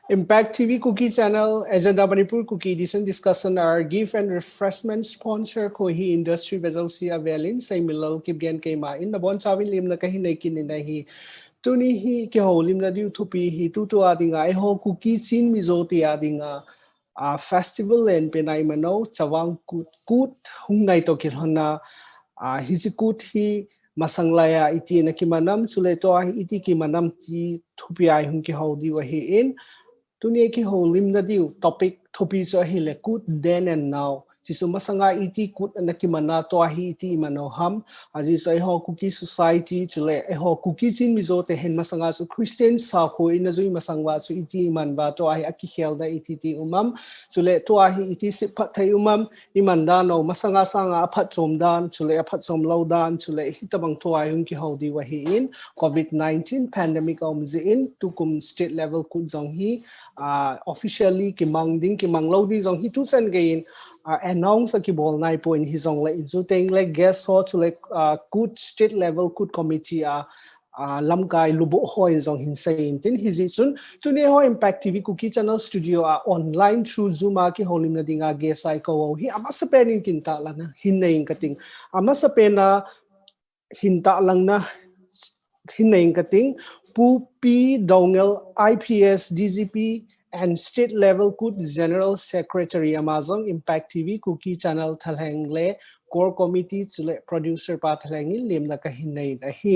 Impact TV Cookie channel agenda Manipur Cookie edition discussion our gift and refreshment sponsor Kohi industry vessel avelin say milal kibgen kema in the bon chawin lim na kahi naikin in hi tuni hi ke ho lim na diu thupi hi tu adinga I ho cookie chin mizoti adinga a festival and penai mano chawang kut hung nai to kirhana hijikut hi masanglaya iti na kimanam chule to iti kimanam ti thupi ai hung ki ho di wa hi in tunia ki ho lim na diu topic thopi cho hi le kut then and now chisu masanga iti kut na ki mana to hi iti mano ham aji sai ho cookie society chule e ho cookie chin mi zo te hen masanga su christian sa ko in zui masangwa su iti man ba to hi aki hel da iti ti umam chule to hi iti sip phat thai umam iman da no masanga sanga aphat chom dan chule aphat chom lo dan chule hitabang to hi ki ho di wa hi in covid-19 pandemic om zi in tukum state level kut jong hi officially kimang ding kimang lo di jong hi tu sen gain announce ki bol nai point hi jong la ju teng le guest ho to like good state level good committee lam kai lubo ho in jong hin sein tin hi ji sun tu ne ho impact tv cookie channel studio online through zoom ki holim na dinga guest ai ko hi ama sa pening tin ta la na hin nei kating ama sa pena hin ta lang na hin nei kating pu p dongel ips dgp and state level good general secretary amazon impact tv cookie channel thalhengle core committee chule producer pa thalengin lemna ka hinai da hi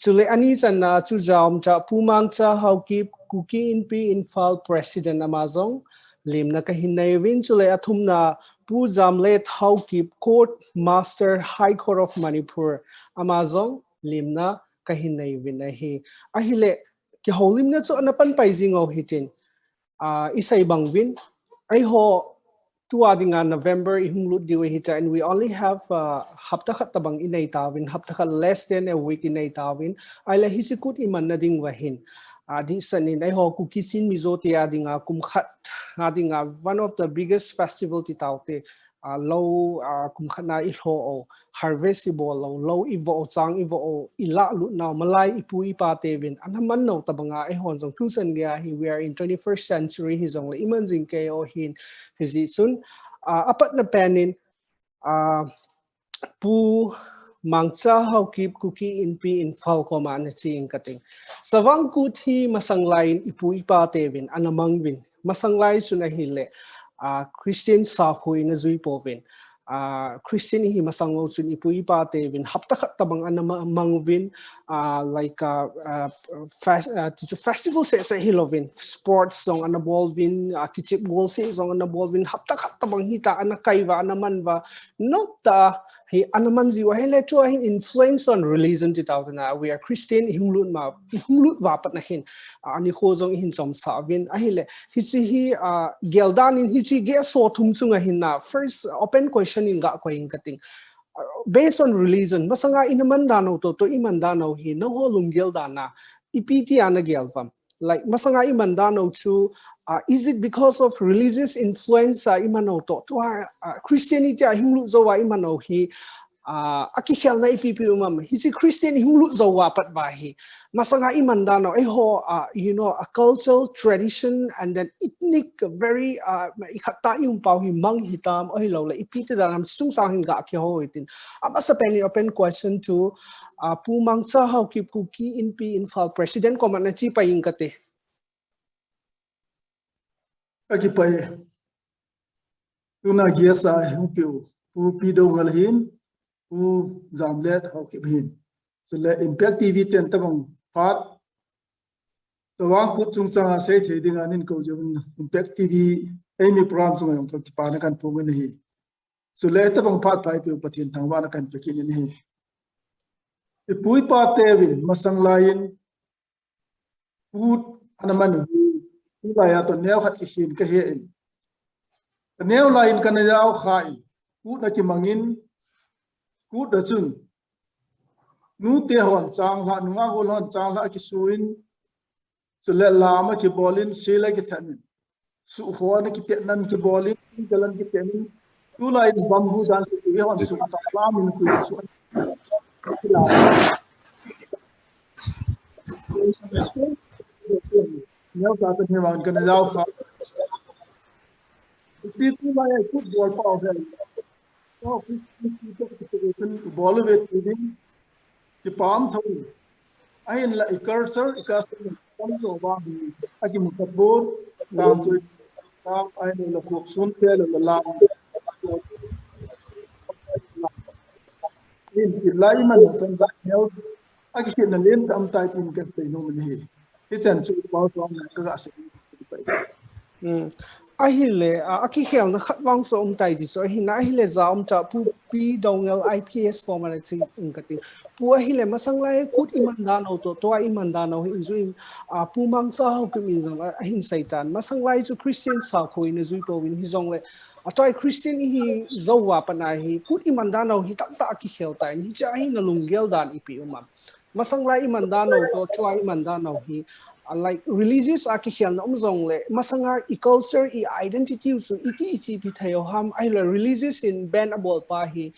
chule ani channa chu jam cha pumang cha hauki cookie in p infal president amazon lemna ka hinai win chule athumna pu jamle hauki court master high court of manipur amazon lemna ka hinai win hi ahile ki holim na cho na pan paijing of hitin isay bangwin ay ho tuwadinga November ihunglut diwe hita and we only have hapta tabang inay tawin hapta less than a week inay tawin ay la hisikut iman na ding wahin di sanin ay ho kukisin mizo ti adinga kumkhat adinga one of the biggest festival ti tawte low kumkhat na ilho harvestable low ivo chang ivo ila lu now malai ipu ipa tevin anaman no tabanga ai hon jong tusan ga hi we are in 21st century hi jong iman jing ke o hin hi sun apat na penin pu mangcha how keep cookie in p in falcoma na ching kating sawang kuthi masanglain ipu ipa tevin anamangwin masanglai suna hile Christian Sakui na zui povin Christian hi masango chun ipui pa tevin hapta tabang anama mangvin like festival se hilovin sports song anabolvin kichip goal se song anabolvin hapta tabang hita anakaiwa anamanwa nokta hi anaman jiwa hele to hin influence on religion ti tawna we are Christian hunglut wapat na hin ani khozong hin chom savin ahile hi geldan in hi ge so thum chunga hinna first open question in ga ko in kating based on religion masanga inaman dano to iman dano hi no holum geldana ipiti ana gelvam like masanga iman dano to is it because of religious influence imano to Christianity hinglu zowa imano hi aki khel na ipipi umam hi Christian hinglu zowa pat ba hi masanga iman dano ho you know a cultural tradition and then ethnic very ikhatta yung pau hi mang hitam oi lo la ipiti da nam sung sang ga ki ho itin abasa pen open question to pu mangcha how keep cookie in p infal president command chi pa ing kate aki pai tuna giasa hupiu pu pido ngalhin pu zamlet hokip hin so le impact tv ten tamang pat tawang kut chung sang se theding anin ko jum impact tv emi program chung yong ki pa na kan pungin hi so le tamang pat pai pu pathin thangwa na kan pekin ni hi ipui pa tevin masang lain put anaman ya to neo khat ki hin ka he in neo lain kan yaw khai ku na chi mangin ku da chung nu te hon chang la nu nga hol hon chang la ki suin so le la ma ki bolin sila ki than su ho na ki te nan ki bolin jalan ki te ni tu lain bambu dan se ki hon su ta la min ku su la nếu cả tình hình bạn cần giao khá chỉ tu lại chút bol bao giờ đó cái bol về thì cái palm thôi ai là cursor tâm số ba thì ai cái một bol tam số tam ai là cuộc xuân thế là làm nên cái lại mà nó trong đại nếu ai cái là lên tâm tai tin cái tình huống này cái chân số bao nhiêu cái sự ahile aki khel na khatwang so tai ji so hi na ahile za cha pu pi dongel IPS format chi ingkati pu ahile masang lai kut iman dan ho to iman dan ho in zuin pu mang sa ho kim in zong ahin saitan masang lai chu Christian sa khoi na zui to win hi zong le atoi Christian hi zowa pana hi kut iman dan ho hi tak ta aki khel tai hi cha hi na lungel dan ipi umam masang lai iman dan ho to choi iman dan ho hi like religious akihian omzong le masanga culture identity so iti pi thayo ham ai la religious in ban abol pa hi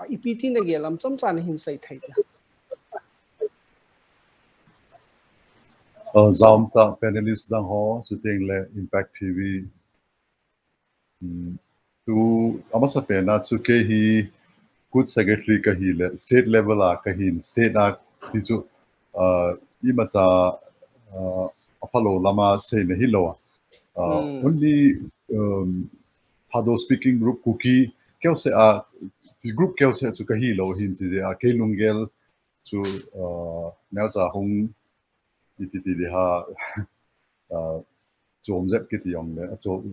ipiti na gelam chamchan hin sai thai Zaum ta panelist dang ho chuting le Impact TV tu amasa pena chu ke hi good secretary ka hi le state level a ka hin state a ti chu I ma cha apalo lama se ne hi lo only Hado speaking group Kuki kêu se a this group kêu se chu ka hi lo hin chi a ke lungel chu neo sa hong ti de ha chom zep ki ti yong le cho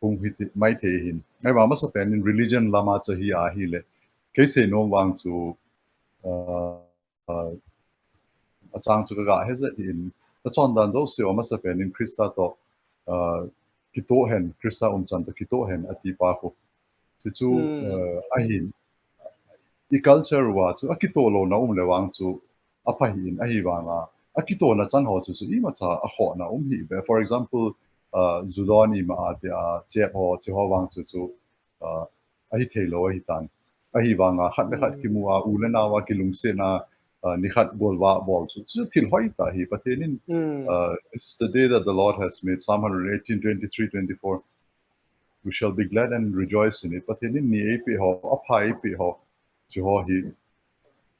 hong hi ti mai the hin ai ba ma sa pen in religion lama cha hi a hi le ke se no wang chu a chang chu ga he zet in ta chon dan do se ma sa pen in Krista to ki to hen Krista chan to ki to hen ati pa ko chu a hin I culture wa chu a ki to lo na le wang chu a pa hin a hi wanga akito na chan ho chu I ma cha a ho na hi be for example zudoni ma te a che ho wang chu a hi thelo hi tan a hi wanga khat ki mu a u le na wa ki lung se na ni khat bol wa bol chu thil hoi ta hi pathenin this is the day that the Lord has made Psalm 118 23 24 we shall be glad and rejoice in it pathenin ni e pe ho a phai pe ho chu ho hi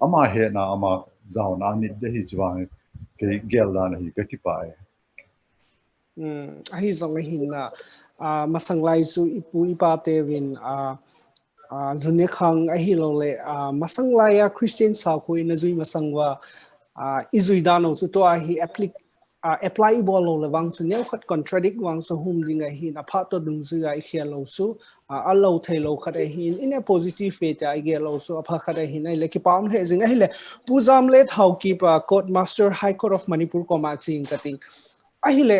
ama he na ama zao na ni de hi chwang ke gel da na hi ka ki pai ahi zong hin na masang lai chu ipu ipa te win zune khang ahi lo le masang lai ya Christian sa khoi na zui masangwa izui dano chu to ahi apply bol lo le wang chu neu khat contradict wang so hum ding hi na pha to dung zu ai khia lo su a lo thai lo khat hi in a positive way ta ge lo su apha khat hi nai le ki pam he jing hi le puzam le thau ki pa court master high court of Manipur ko ma ching kating ahile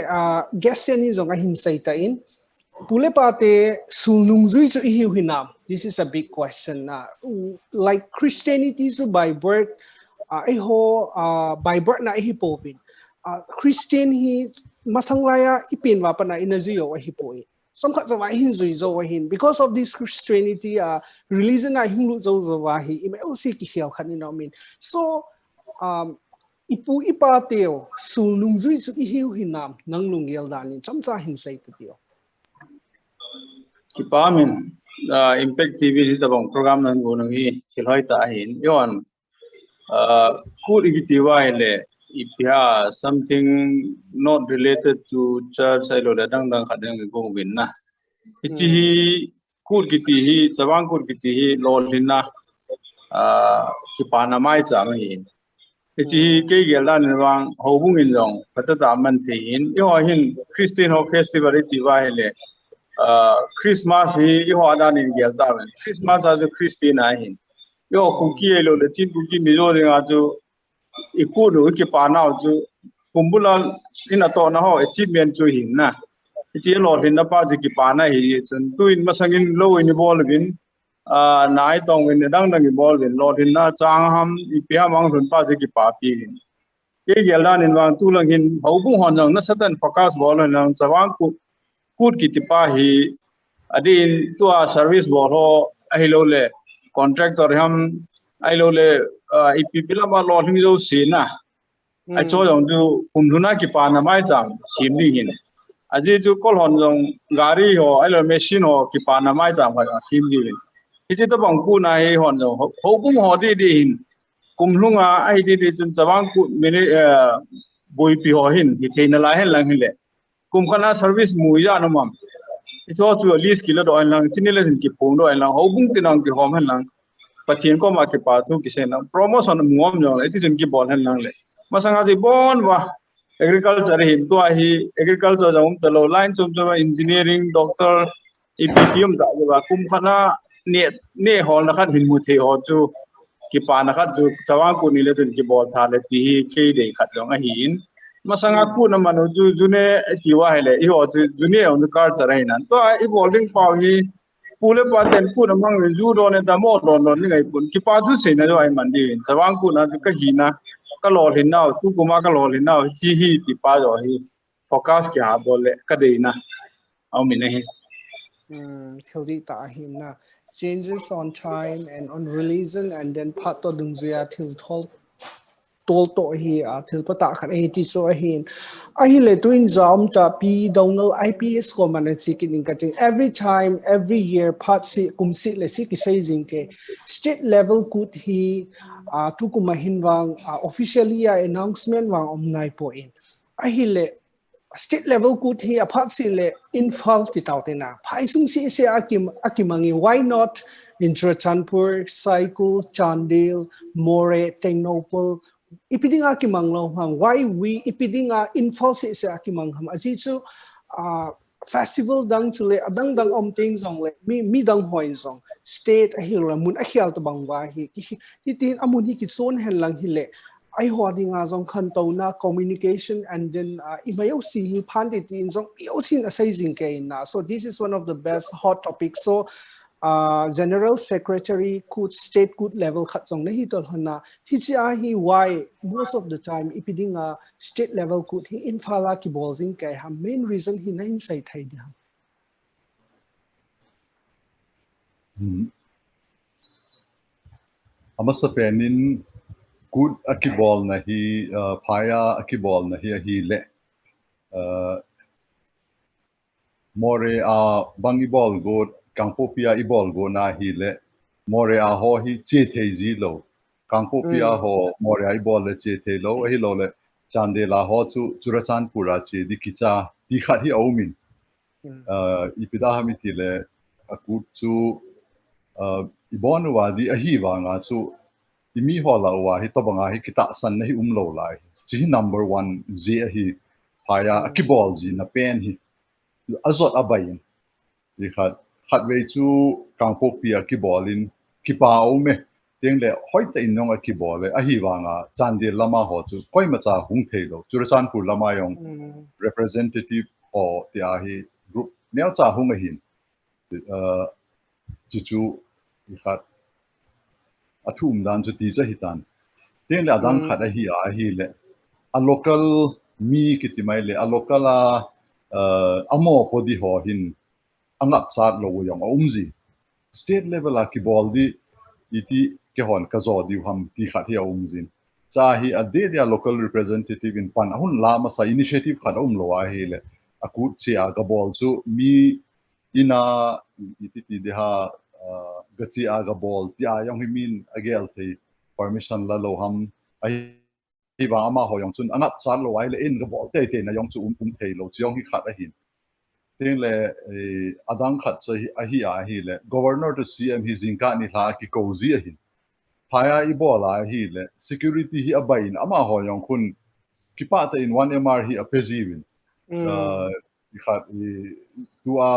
guest ni zonga hin sai ta in pule pate sulnung zui chu hi hinam this is a big question like Christianity so by birth ai ho by birth na hi povin Christian hi masanglaya ipin wa pa na energy o hi poi some khat zawa hin zui zo wa hin because of this Christianity religion na hin lu zo zo wa hi email si ki hial khan no mean so ipu ipa teo sul nung zui chu I hiu hinam nang lung yel dan in chamcha hin sai tu teo ki pamin Impact TV hi tabang program nan go nang hi thilhoi ta hin yon ku igitiwa ile ipya something not related to church I lo da dang khadang go win na ichi ku giti hi chawang ku giti hi lol hinna ki pana mai cha ma hin ichi ke gelan wang hobung in jong patata man thin yo hin Christian ho festival ti wa ile Christmas hi ho adan in gel da Christmas as a Christian I hin yo kuki lo le tin kuki mi zo de nga jo iku do ki pa na jo kumbula in to na ho achievement jo hin na ti lo hin na pa ji ki pa na hi chen tuin masangin lo in bol bin nai tong in dang dang bol bin lo hin na chang ham ipia mang run pa ji ki pa pi ke gel dan in wang tu lang hin ho bu hon jang na satan focus bol na chawang ku kut ki ti pa hi adin to service bol ho ai lo le contractor ham ai lo le ip pila ma lo hing jo si na ai cho dòng ju kum luna ki pa na mai chang sim ni hin aji ju kol hon jong gari ho ai lo machine ho ki pa na mai chang ha sim ji hin ki ji to bang ku na he hon jong ho kum ho di hin kum lunga ai di chun chawang ku mini boi pi ho hin ki theina la hen lang hin le kum khana service mu ya no mam ito chu list kilo do lang chinile hin ki phung do lang ho bung tinang ki hom hen lang pathin ko ma ki pa thu ki se na promotion muam jo eti jun ki bol hen lang le masanga ji bon wa agriculture hin to hi agriculture jom talo line chum chum engineering doctor eptm da ba kum khana ne hol na khat hin mu the ho chu ki pa na khat ju chawang ku ni le jun ki bol tha le ti ke de khat long a hin masanga ku na manu ju june ti wa hele I ho ju june on kar charai nan to evolving power hi pule paten ku na mang ju do ne da mo don don ni ngai pun ki pa ju se na jo ai man di chawang ku na ka hi na ka lo hin na tu ku ma ka lo hin na chi hi ti pa jo hi focus kya bole ka de na au mi ne hi Theory ta hin na changes on time and on releasing and then part to dung zia til tol to hi thil pata khan ai ti so hin a hi le twin zam ta pi dongal IPS ko man chi kin ka every time every year part si kum si le si ki sei jing ke state level kut hi tu kuma hin wang officially announcement wang om ngai po in a hi le state level kut hi a part si le infal ti taw te na phai sung si se akimangi why not in Chanpur, Cycle, Chandel, More, Tengnopal, ipiding akimang lo hang why we ipiding infal si se akimang ham aji chu festival dang chule adang dang om ting zong le mi dang hoin zong state a hil mun a khial to bang wa hi tin amun hi ki chon hen lang hi le ai ho ding a zong khan to na communication and then imayo si hi phan ti tin zong yo sin a sai jing ke na so this is one of the best hot topics so General Secretary could state good level khat song na hi tol hana hi cha hi why most of the time ipiding a state level could hi infala ki bolzing kai ha main reason hi na insai thai dia amasa penin good akibol na hi phaya akibol na hi le more bangi ball go kangpopia ibol go na hi le more ho hi che thei ji lo kangpopia ho more ibol le che thei lo hi lo le chandela ho chu churachan pura che dikicha di khat hi aumin ipida ha mi ti le akut chu ibon wa di a hi wa nga chu imi ho la wa hi to banga hi kita san na hi lo lai chi number 1 je hi phaya akibol ji na pen hi azot abayin di khat we chu kangpopia ki bolin ki pao me teng le hoi te inong a ki bole a hi wanga chande lama ho chu koi ma cha hung thei lo churachan pur lama yong representative o tia hi group neo cha hung a hin chu di khat athum dan chu ti cha hitan teng le adang khat a hi le a local mi ki ti mai le a local amo podi ho hin angap sat lo yong umzi state level a ki bol di iti ke hon ka zo di ham ti khat hi umzin cha hi a de dia local representative in pan hun la ma sa initiative khat lo a hi le akut che a ga bol chu mi ina iti ti de ha gachi a ga bol ti a yong hi min agel thei permission la lo ham ai hi ba ma ho yong chun angap sat lo ai le in ga bol te na yong chu thei lo chiong hi khat a hin ting le adang khat cha hi le governor to CM hi zingka ni hla ki kozi a hin phaya I bola hi le security hi abain ama ho yong khun ki pa ta in 1MR hi a pezivin khat tua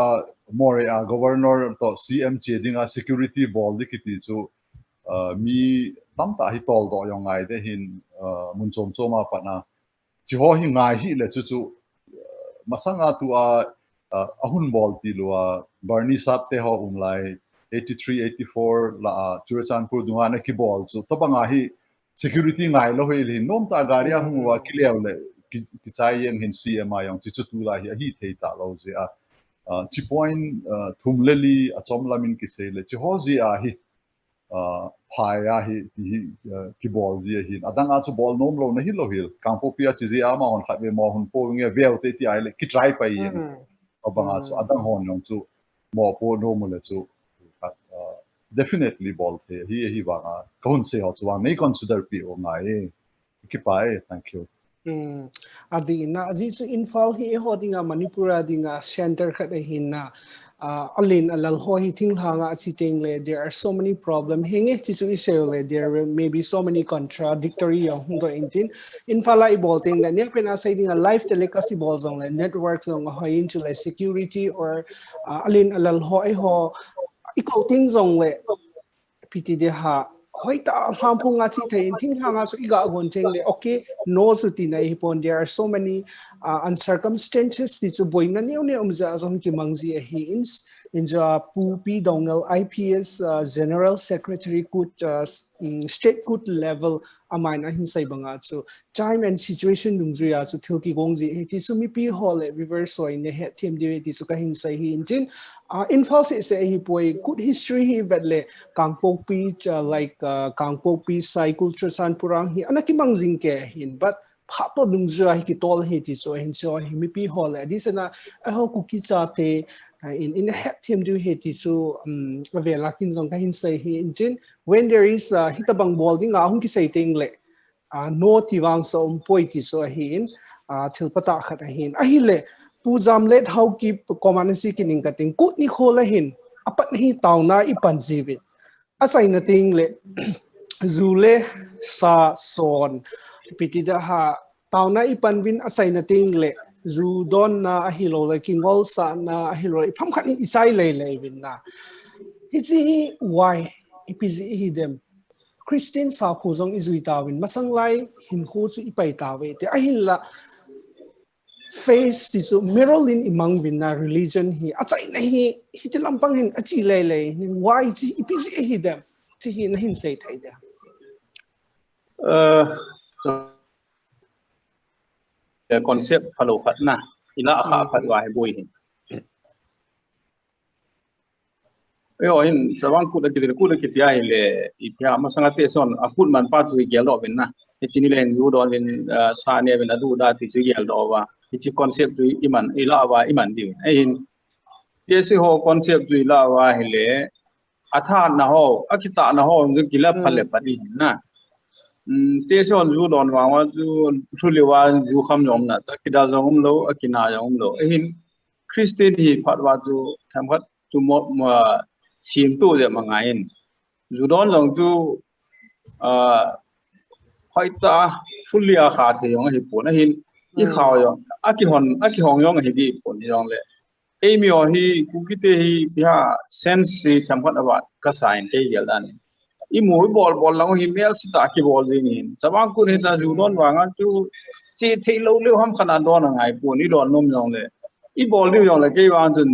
more a governor to CM che dinga security bol dikiti chu mi tam ta hi tol do yong ngai de hin mun chom choma pana chi ho hi ngai hi le chu masanga tua ahun bol ti lua barni sap te ho umlai 83 84 la churachanpur dunga na ki bol chu to banga hi security ngai lo hi nom ta garia huwa kilew le ki chai yang hin CMI yang chi chu tu la hi thei ta lo je chi point thum leli achom lamin ki se le chi ho ji a hi พายาฮิกิบอลจีฮินอดังอาจูบอลโนมโลนะฮิโลฮิลกังโปปีอาจิซีอามาฮอนขัดเวมอฮอนโปเงี้ยเวลเตติไอเลกิทไรไปยินอบางอาจูอดังฮอนยองจูมอโปโนมเลจูdefinitely ball the hi wanga kon se ho chuan nei consider pi o ngai ki pai thank you adi na aji chu infal hi hodinga manipura dinga center khat hinna alin alal ho hi thing hanga achiteng le there are so many problem henge chi chu isele there may be so many contradictory yang do intin infala I bolting na ne pena sai dinga live telecast ball zong le network zong ho in chu le security or alin alal ho ai ho iko ting zong le piti de ha hoi ta ham phunga chi thein thing hanga su iga gon cheng le okay no su ti nai hipon there are so many uncircumstances ti chu boina ne ne umza zon ki mangji hi in ja pu pi dongal IPS general secretary kut state kut level amaina hin sai banga chu time and situation dungju ya chu thil ki gongji hi ti su mi pi hole reverse soi ne he them de ti su ka hin sai hi in infos se hi poi good history hi vetle kangpok pi like kangpok pi sai culture san purang hi anaki mangjing ke hin but phato dungju hi ki tol hi ti so hin so hi mi pi hole disana I ho Kuki cha te in a them do he ti chu avela kin zong ka hin sai hi in when there is hitabang ball ding ahung ki sai ting le no ti wang so poi ti so hi in thil pata khat hin a hi le pu jam let how ki community kining ka ting kut ni khola hin apat hi tauna I panjiwi a chai na ting le zule sa son piti da ha tauna I panwin a chai na ting le zu don na a hilo le kingol sa na a hilo pham khat I chai le le win na hi chi why ipz hi dem Christian sa khuzong izui tawin masang lai hin khu chu ipai tawe te a hin la face ti chu mirrolin imang win na religion hi achai na hi ti lampang hin achi le le ni why chi ipz hi dem chi hi na hin sei thai da concept phalo khat na ila kha phat wa he boy hin in sawang ku da kitia ile ipya masanga te son aput man pa chu gel do ben na chini len ju do ben sa ne ben adu da ti chu gel do wa chi concept tu iman ila wa iman ji in ye si ho concept tu ila wa hele atha na ho akita na ho ngi gila phale padi na te son ju don wa ju thuli wa ju kham yom na ta kida jong lo akina jong lo in Christian hi phat wa ju tham khat chu mo sim tu de mangain ju don jong ju khoi ta fulia kha the yong hi pon hin I khaw yo aki hong yong hi di pon yong le mi o hi Kuki te hi ya sense si tham khat awa ka sign te gel dan I mui ball lang hi mel sita ki ball jing hin sabang ku he ta ju don wa nga chu chi thei lo le ham khana don ngai pu ni don nom yong le I ball li yong le ke wa jun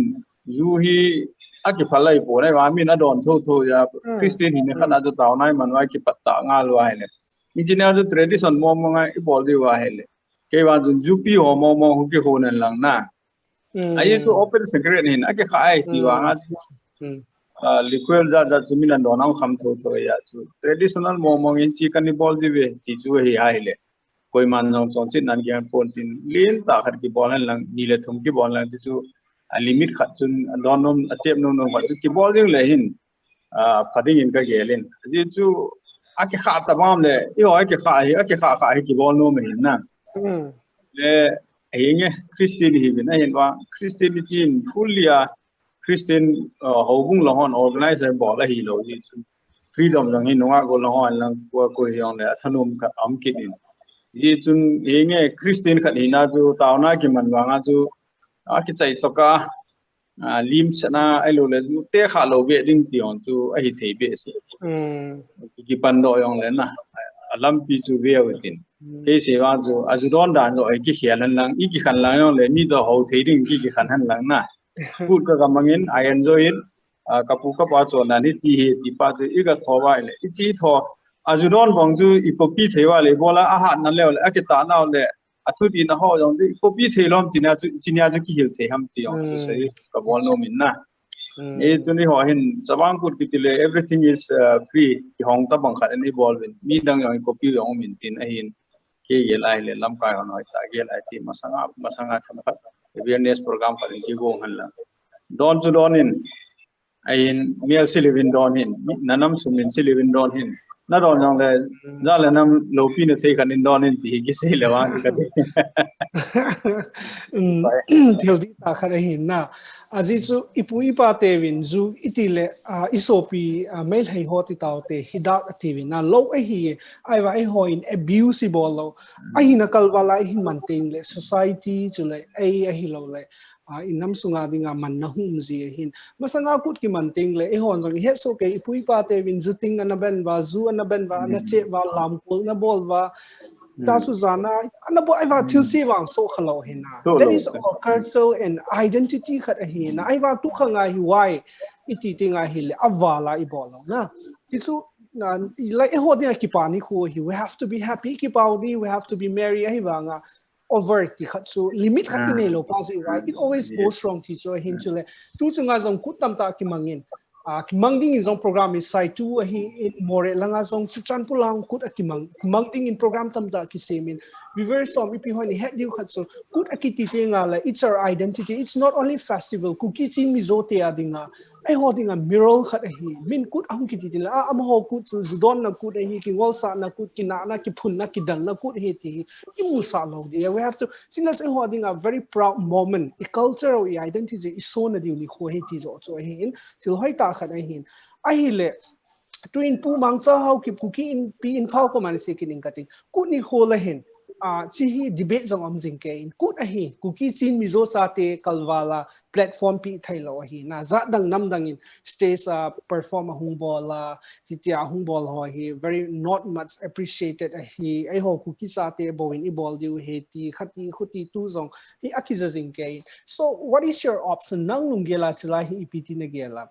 ju hi aki phalai pu nai wa mi na don tho ya Christian hi ne khana ju taw nai man wa ki patta nga lo ai le engineer ju tradition mo ngai I ball li wa he le ke wa jun ju pi ho mo hu ki ho nan lang na ai tu open secret hin aki kha ai ti wa nga liquid da jumina donang kham tho ya chu traditional momong in chi kan ball ji we ti chu hi ai le koi man nong chon chin nan gyang pon tin lin ta khar ki ball lang ni le thum ki ball lang chu limit khat chun donom achep no no ki ball ding le hin phading in ka gelin ji chu aki kha ta bam le yo aki kha ki ball no me hin na le hinge Christian hi bin hin wa Christianity in fully Christian hobung lahon organizer ball hi lo ji freedom lang hin wa go lahon lang ko yong le thanum ka am ki din ji chun hinge Christian khat hina ju tauna ki man wa nga ju aki chai to ka lim sana ai lo le ju te kha lo be ding ti on chu ai thei be si ki pan do yong le na alam pi chu be within ke se wa ju ajudon dan do ai ki khian lang I ki khan lang yong le ni do ho thei ding ki khan han lang na good ka mangin I enjoy it kapu ka pa chon na ni ti he ti pa ju I ga tho wa le I chi tho ajudon bong ju I popi thewa le bola a ha na le akita na le athu ti na ho jong ju popi thelom chinya ju ki hil the ham ti ong su sei ka bol no min na e tuni ho hin sabang kur kitile everything is free ki hong ta bang khat ani bolvin mi dang yang copy yang min tin a hin ke ye lai le lam kai hon hoi ta ge lai ti masanga tham khat awareness program khat ki go han la don zu don in a hin mel silivin don hin nanam sumin silivin don hin na don yang le za le nam lo pi ne thei khan in don in ti gi se le wa ka thiếu đi ta khá là hiền na à chỉ số ipu ipa te vin zu itile isopi mail hay ho ti tao te hidak ti vin na lo hi ai va ai ho in abusable lo ai na kalwala hi manting le society chu le ai hi lo le inam sunga dinga man na hum ji hin masanga kut ki manting le hon jong he so ke ipu ipa te vin zu ting na ben ba zu na ben ba na che ba lam pul na bol ba ta chu zana ana bo ai va thil si wang so khalo hina that is all culture and identity khat a hina ai va tu khanga hi why iti tinga hi le awala I bolo na tisu na like ho dia ki pani khu hi we have to be happy ki paudi we have to be merry ai wanga over ti khat so limit khat inei lo pa si right it always goes wrong teacher hin chule tu chunga jong kutam ta ki mangin ki mangding in zong program is side two hi in more langa zong chuchan pulang kut akimang mangding in program tam da ki semin we very som ipi honi het diu khat so kut akiti tenga la it's our identity it's not only festival Kuki chin mi zo te adinga ai ho dinga mural khat hi min kut ahung ki ti la am ho kut su zudon na kut hi ki ngol sa na kut ki na ki phun na ki dang na kut he ti ki mu sa lo dia we have to since ai ho dinga very proud moment the culture or identity is so na diu ni ho he ti zo so hi in til hoi ta khat ai hin ai le twin pu mang cha how ki Kuki in pi in phal ko man se ki ning kating kut ni ho la hin chi hi debate zong am jing ke in kut a hi Kuki chin mi zo sa te kalwala platform pi thailo hi na za dang nam dang in stage perform a hung ball hitia hung ball ho hi very not much appreciated hi ai ho Kuki sa te boin I ball diu he ti khati khuti tu zong hi akiza jing ke so what is your option nang lungela chila hi ipiti na gela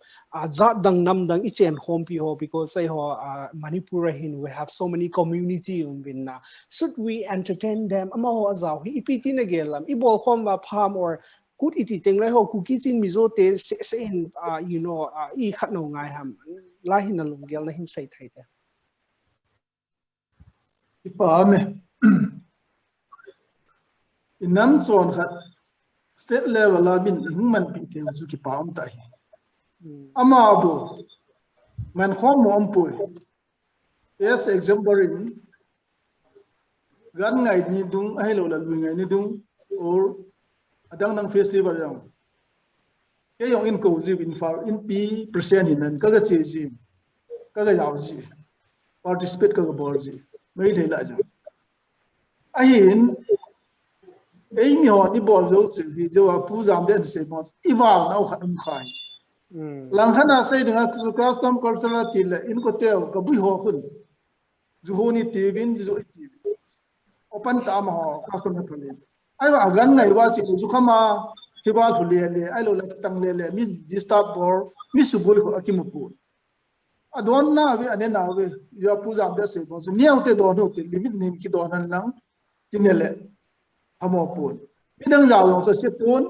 za dang nam dang I chen home pi ho because sai ho Manipur hin we have so many community win na should we entertain them ama ho azaw hi ipiti na gela I ball khom wa pham or kut iti teng lai ho Kuki chin mi zo te se in you know I khat no ngai ham la hin na lung gel na hin sai thai te ipa me inam chon khat state level la min hingman pi te zu ki pam ta hi ama bo man khom mo ampoi yes example in gan ngai ni dung ai lo la lu ngai ni dung or adang nang festival yang ke yong in ko ji in far in p percent in nan ka ga che ji ka ga yaw ji participate ka ga bol ji mai le la ja a hin ei mi ho ni bol zo se vi jo a pu jam den se mos I wal na khat um khai lang khana sei dinga su custom cultural til in ko teo ka bui ho khun ju ho ni ti bin ju ti open ta ma ho custom na thole ai wa gan ngai wa chi ju khama hiba thule le ai lo la tang le mi disturb bor mi su bol ko akimu pu adon na we ane na we ya pu jam de se bon su niau te don ho te limit nim ki don han lang tinele amo pu mi dang jaw long se pun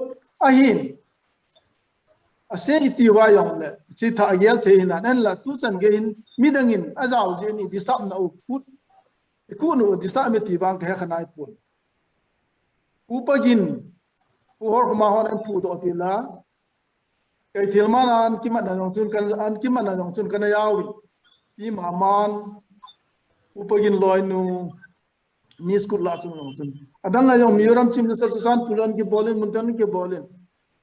a hin a se iti wa yong le chi tha gel the hin nan la tu san ge in mi dang in a jaw je ni disturb na u put ku no disturb me ti bang ka khanai pu upagin uhor ma hon an pu do tila kai thilman an kiman na jong chun kan an kiman na jong chun kan yawi I ma man upagin loinu ni school la jong chun adang na jong miram chim na susan pulan ki bolen muntan ki bolen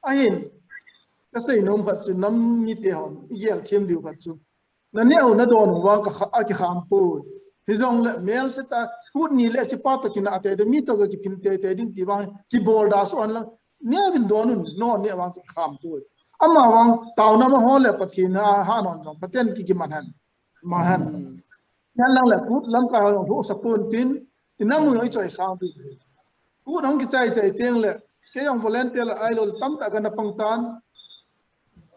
ahin kasai nom khat chu nam mi te hon yel them diu khat chu na ne au na don wang ka ki kham pu hizong le mel se ta kut ni le chi pa ta kin ate de mi to ga ki pin te ding ti bang ki bol da so an la ne bin don no ne wang se kham pu ama wang taw na ma ho le pathin ha non jong paten ki man han yan lang le kut lam ka ho sa pun tin inamu yo choi kham pu ku nong ki chai teng le ke yong volunteer ai lo tam ta ga na pang tan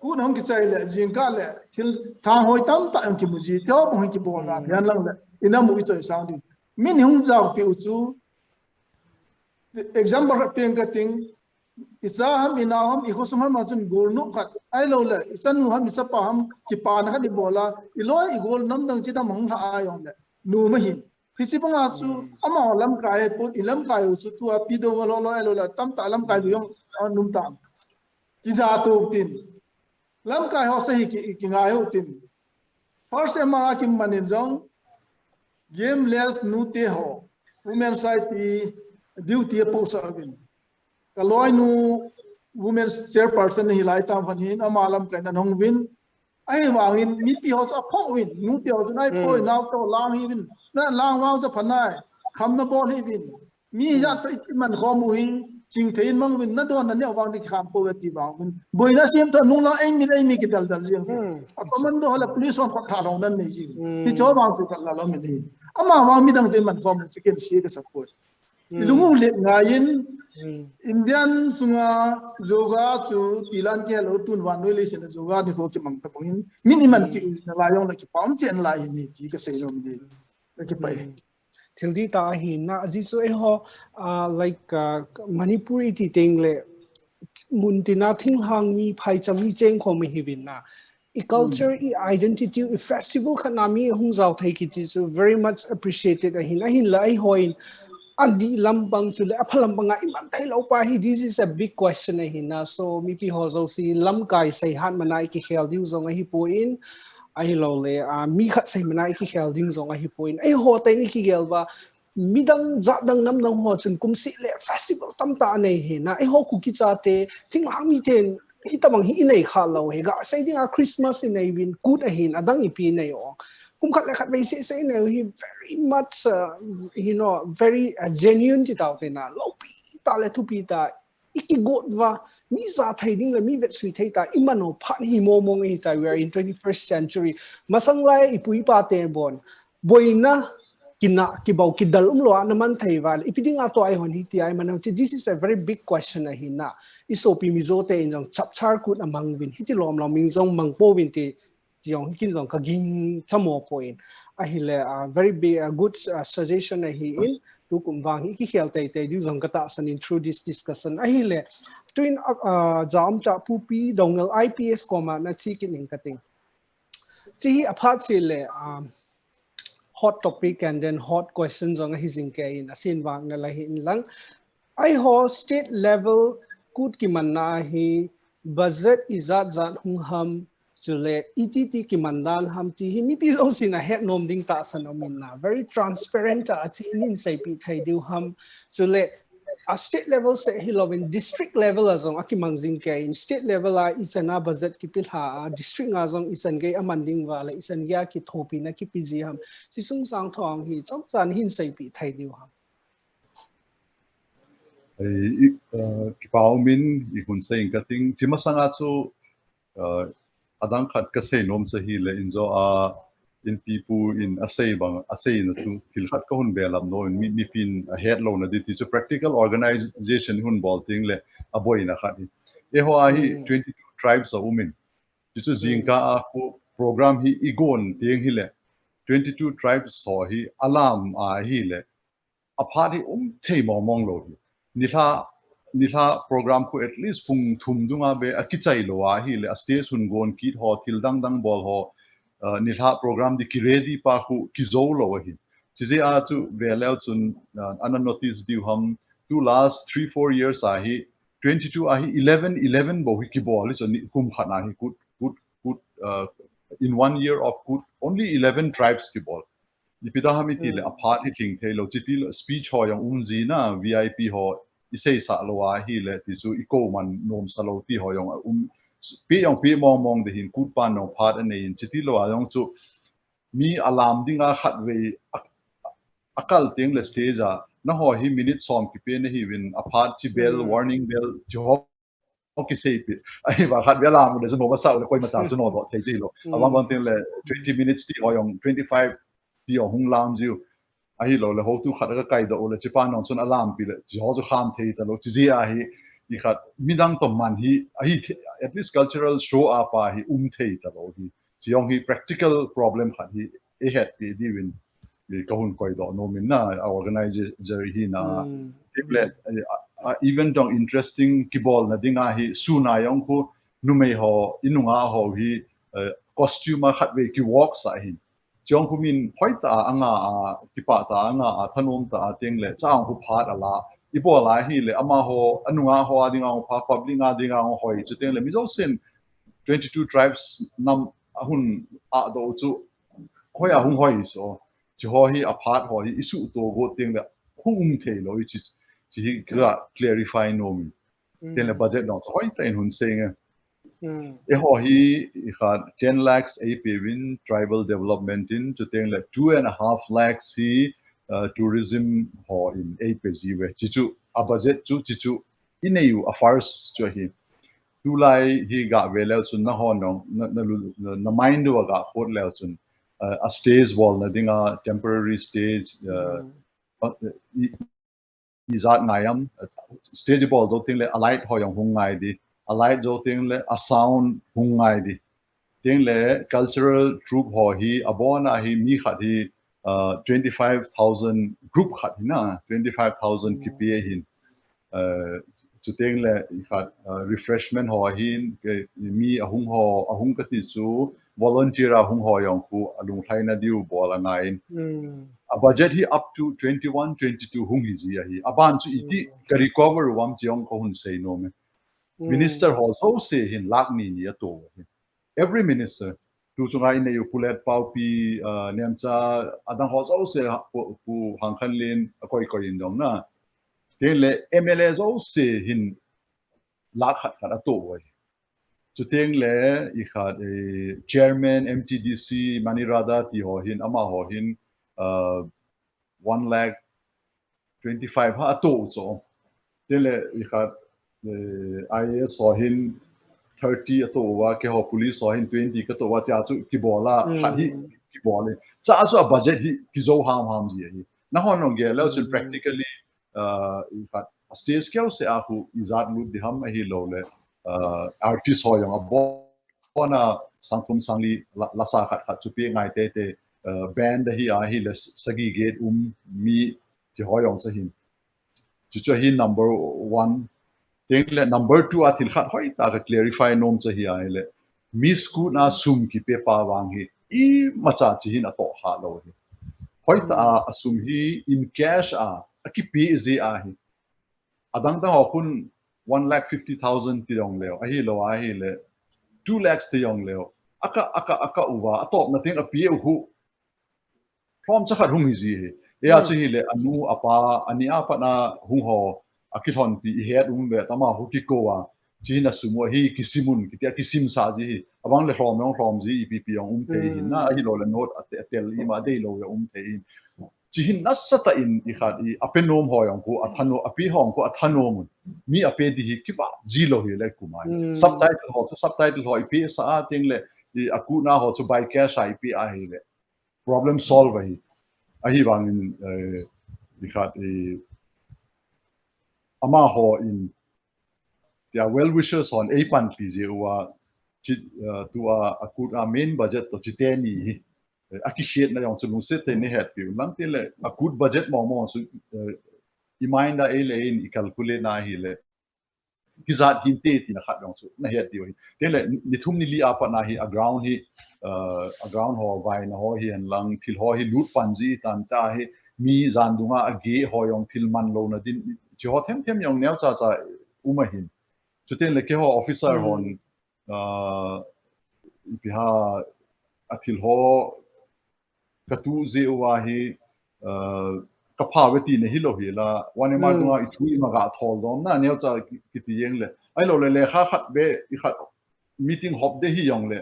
ku nong ki chai le jing ka le thil tha hoi tam ta am ki mu ji tho bong ki bol da yan lang le inamu I choi sang di min hung jaw pi u chu example peng ka ting isa ham ina ham iko sum ham azun gol no khat ai lo le isan nu ham isa pa ham ki pa na khat bola iloi igol nam dang chita mang tha ayong le nu ma hin hisi pang asu ama lam kai put ilam kai su tu pi do lo lo lo la tam ta lam kai yong num tam ki za to tin lam kai ho se ki ngai ho tin first emara ki manin jong game less nu te ho women side duty post again kaloi nu women chairperson hi lai tam phan hin amalam kan an hong win ai wangin mi pi hos a pho win nu te hos nai poi naw to lang hi win na lang wang za phanai kham na bol hi win mi ja to man kho mu hi ching thein mang win na don na ne wang di kham po ti wang win boina sim to nung la ai mi ki dal dal jing a command do hala police on tha rong nan nei ji ti cho wang chu kan la lo mi ni ama wang mi dang te man form chicken shi ka support ilungu le ngayin Indian sunga yoga chu tilan ke lo tun wan noi le sen yoga ni ho ki mang ta pangin miniman ki na la yong la ki pam chen la ni ti ka sei no mi ni ki pai til di ta hin na ji so e ho like Manipuri ti teng le mun ti na thing hang mi phai cham mi cheng kho mi hi bin na i culture i identity i festival khana mi hung zau thai ki ti so very much appreciated a hin la ai hoin adi lambang chu le aphalam banga iman thai lo pa hi this is a big question a hina so mi pi ho zo si lam kai sai han manai ki khel diu zong a hi po in ai lo le mi khat sai manai ki khel ding zong a hi po in ai ho tai ni ki gel ba midang za dang nam nang ho chun kum si le festival tam ta nei hina ai ho ku ki cha te thing hang mi ten hi tamang hi nei kha lo he ga sai ding a Christmas in ai win good a hin adang I pi nei ong kum khat le khat bei se ne he very much very genuine ti tau te na lo pi ta le tu pi ta iki got wa mi za thai ding le mi vet sui thai ta imano phat hi mo mong hi ta we are in 21st century masang lai ipui pa te bon boina kina ki bau ki dal lo na man thai wal ipiding a to ai hon hi ti ai manam this is a very big question a hi na isopi mi zo te in jong chap char kut amang win hi ti lom ming jong mang po win ti jong hikin jong ka ging chamo point a hi le very big good suggestion a hi in tu kum wang hi ki khel tai tai du jong ka ta san in through this discussion a hi le twin jam cha pu pi dongal IPS koma na chi kin ing kating chi apart se le hot topic and then hot questions on his in kai in asin wang na la hin lang I ho state level kut ki manna hi budget izat zan hung ham chule ETT ki mandal ham ti hi mi pi lo sin a het nom ding ta san omin na very transparent a chi in sai pi thai diu ham chule a state level se hi lo in district level azong akimang jing ke in state level a ichana budget ki pil ha district azong isan ge amanding wala isan ya ki thopi na ki piji ham si sung sang thong hi chok chan hin sai pi thai diu ham ki pau min I hun sei ka ting chima sanga chu adang khat ka sei nom se hi le in zo a in people in asay bang asay na tu til khat ka hun belam no in mi pin a head lo na dit is practical organization hun bol ting le a boy na khat e ho a hi 22 tribes of women chu jingka a program hi igon ting hi le 22 tribes so hi alam a hi le a party thei mong lo hi nitha program ko at least phung thum dunga be akichai lo a hi le stage hun gon kit ho thil dang bol ho nitha program di ki ready pa khu ki zo lo hi chije a chu velel chun an notice di hum two last 3-4 years a hi 22 a hi 11 bo hi ki bol so kum khana hi good in 1 year of good only 11 tribes ki bol ipida hamiti le apart hitting thelo chitil speech ho yang umji na VIP ho isei sa lo a hi le ti chu iko man nom salo ti ho yang pi mong de hin kut pan no phat ane in chitil lo a yang chu mi alam dinga khat ve akal teng le stage a na ho hi minute song ki pe ne hi win apart chi bell warning bell jo okay say it ai ba khat bela mu de so ba sa le koi ma cha su no do thei ji lo awang ten le 20 minutes ti ho yang 25 ti hong lam jiu ai lo le ho tu khat ga kai do le chi pa non sun alarm pi le ji ho zo kham thei ta lo chi ji a hi I khat midang to man hi at least cultural show up a hi thei ta lo hi chi yong hi practical problem khat hi e het pi di win li ka hun koi do no min na organizer hi na tiblet even dong interesting kibol na dinga hi suna yong ku numei ho inunga ho hi costume khat ve ki walk sa hi chong ku min hoita anga kipa ta anga thanom ta teng le chang ku phat ala ibo la hi le ama ho anunga ho adinga ho pha public nga dinga ho hoi chu teng le mi zo sen 22 tribes nam ahun a do chu hoi a hung hoi so chi ho hi a phat ho hi isu to go teng le hung the lo chi chi ga clarify no mi teng le budget no hoi ta in hun seng e ho hi kha 10 lakhs ap win tribal development in to teng le 2.5 lakhs hi tourism ho in apg we chi chu a budget chu ineu a farce chu hi tu lai hi ga ve leo chun na ho no na mind wa ga hot leo chun a stage wall na dinga temporary stage izat ngayam stage ball do ting le alight ho yong hung ngai di alight do ting le a sound hung ngai di ting le cultural troupe ho hi abona hi mi khat hi 25,000 group khat na 25,000 kpa hin chu teng le khat refreshment ho hin mi ahung ka ti chu volunteer ahung ho yong ku alung thaina diu bola ngai a budget hi up to 21 22 hung hi ji hi aban chu iti ka recover wam chiong ko hun sei no me minister ho so se hin lak ni ni to every minister tu chunga in you pulet pau pi nemcha adang ho so se pu hang khan len koi koi in dong na le mla so se hin lak khat khat to wai chu teng le I khat chairman mtdc manirada ti ho hin ama ho hin 1 lakh 25 ha to so tele I khat is ho hin 30 to wa ke ho police ho hin 20 ka to wa cha chu ki bola khat hi ki bole cha so budget hi ki zo ham ji hi na ho no ge lo chu practically I khat stage ke se a hu izat lu di ham hi lo le artist ho yang abo na sangkum sangli la sa khat chu pe ngai te band hi a hi le sagi gate mi ti ho yong sa hin chu hi number 1 teng le number 2 athil khat hoi ta ka clarify nom cha hi ai le mi school na sum ki pe pa wang hi I macha chi hin a to ha lo hi hoi ta asum hi in cash a ki pi ze a hi adang ta ho kun 1,50,000 ti yong leo a hi lo a hi le 2 lakhs ti yong leo aka uwa atop na teng a pi u hu from cha khat hung hi ji hi ya chi hi le anu apa ani apa na hung ho akithon pi het le tama hu ki ko wa chi na sumo hi kisimun kitia kisim sa ji hi awang le hlom ji pp yong the hi na hi lo le note atel I ma dei lo ya the hi chi hin nasata in I khat I apenom ho yong ko athano api hong ko athano mun mi ape di hi kiwa ji lo hi le kumai subtitle ho ip sa ting le aku na ho chu by cash ip a hi le problem solve hi a hi wang in I khat ama ho in their well wishers on a pan pj wa to akut a main budget to chiteni akishet na yong chulu se te ne het pi lang te le akut budget mo su imainda ele in I calculate na hi le kizat hin te ti na khat yong su na het dio te le ni thum ni li apa na hi a ground ho vai na ho hi an lang thil ho hi lut pan ji tan ta hi mi zan dunga a ge ho yong thil man lo na din chi ho them yong neu cha uma hin chu ten le ke ho officer hon ipiha athil ho katu ze wa hi ka pha weti ne hi lo hi la wane ma dunga I thui ma ga thol dom na neu cha ki ti yeng le ai lo le kha khat be I khat meeting hop de hi yong le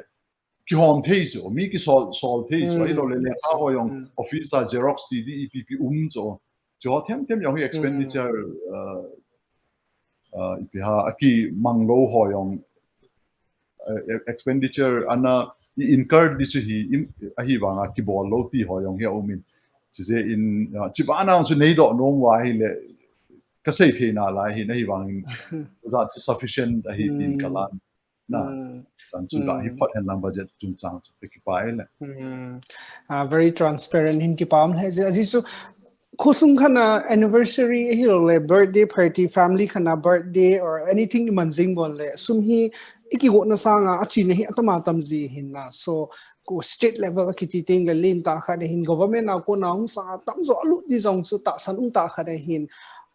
ki hom thei so mi ki sol thei so ai lo le kha ho yong officer xerox ti di pp cho them yong hi expenditure ipiha aki manglo ho yong expenditure ana incurred this hi ahi wanga ki bol lo ti ho yong he omin che in chibana so nei do nom wa hi le ka sei the na la hi nei wang that sufficient ahi tin kalan na san chu da hi pot and budget tung chang ki pai le very transparent hin ki pam hai aji so khosung khana anniversary hi le birthday party family khana birthday or anything manjing bol le sum hi iki go na sanga achi na hi atama tamji hinna so ko state level kiti ting le lin ta kha hin government na ko na hung sa tam zo alu di jong chu ta san ta kha hin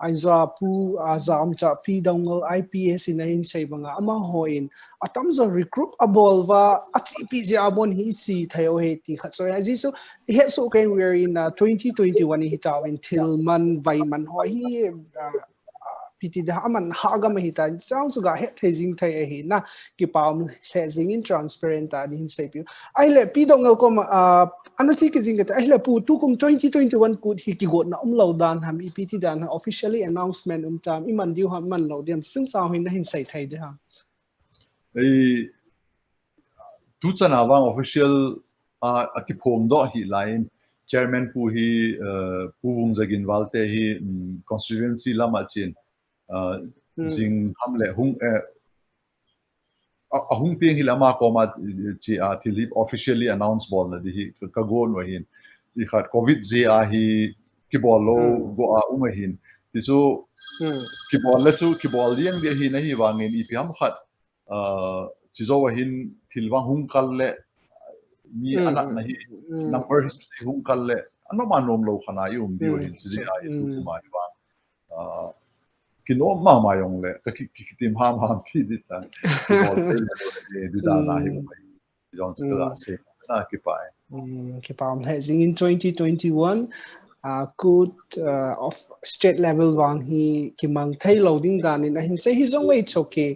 aiza pu azam cha pi dongal IPS in hin sei banga ama hoin atam zo recruit abolwa achi pi je abon hi chi thayo he ti kha so ya ji so he so can we are in 2021 hi ta until man vai man ho hi piti da aman haga ma hita chang chu ga he thejing thai a hi na ki pam thejing in transparent ta din sei pi ai le pi dongal ko anasi ki jing ta ai le pu tu kum 2021 ku hi ki go na lo dan ham piti dan officially announcement tam iman diu ham man lo dem sung sa hin na hin sei thai de ha ei tu chana wang official ki phom do hi line chairman pu hi pu wung jagin walte hi constituency lama chin jing hamle hung hung ping hilama koma chi thilip officially announced bol na hi ka go no hin I khat covid ji hi ki bol lo go hin ti chu ki bol la chu ki bol liang de hi na hi wangin ipm khat chi zo wa hin thilwang hung kal le mi anak na hi number hung kal le ano manom lo khana yum bi hin chi ai tu ma ba kino ma ma yong le ka ki tim ham thi di ta bol pe le di da na hi ba jon ska se na ki pa ki pam hazing in 2021 good of state level wang hi ki mang thai loading dan in hin say hi zong wei choke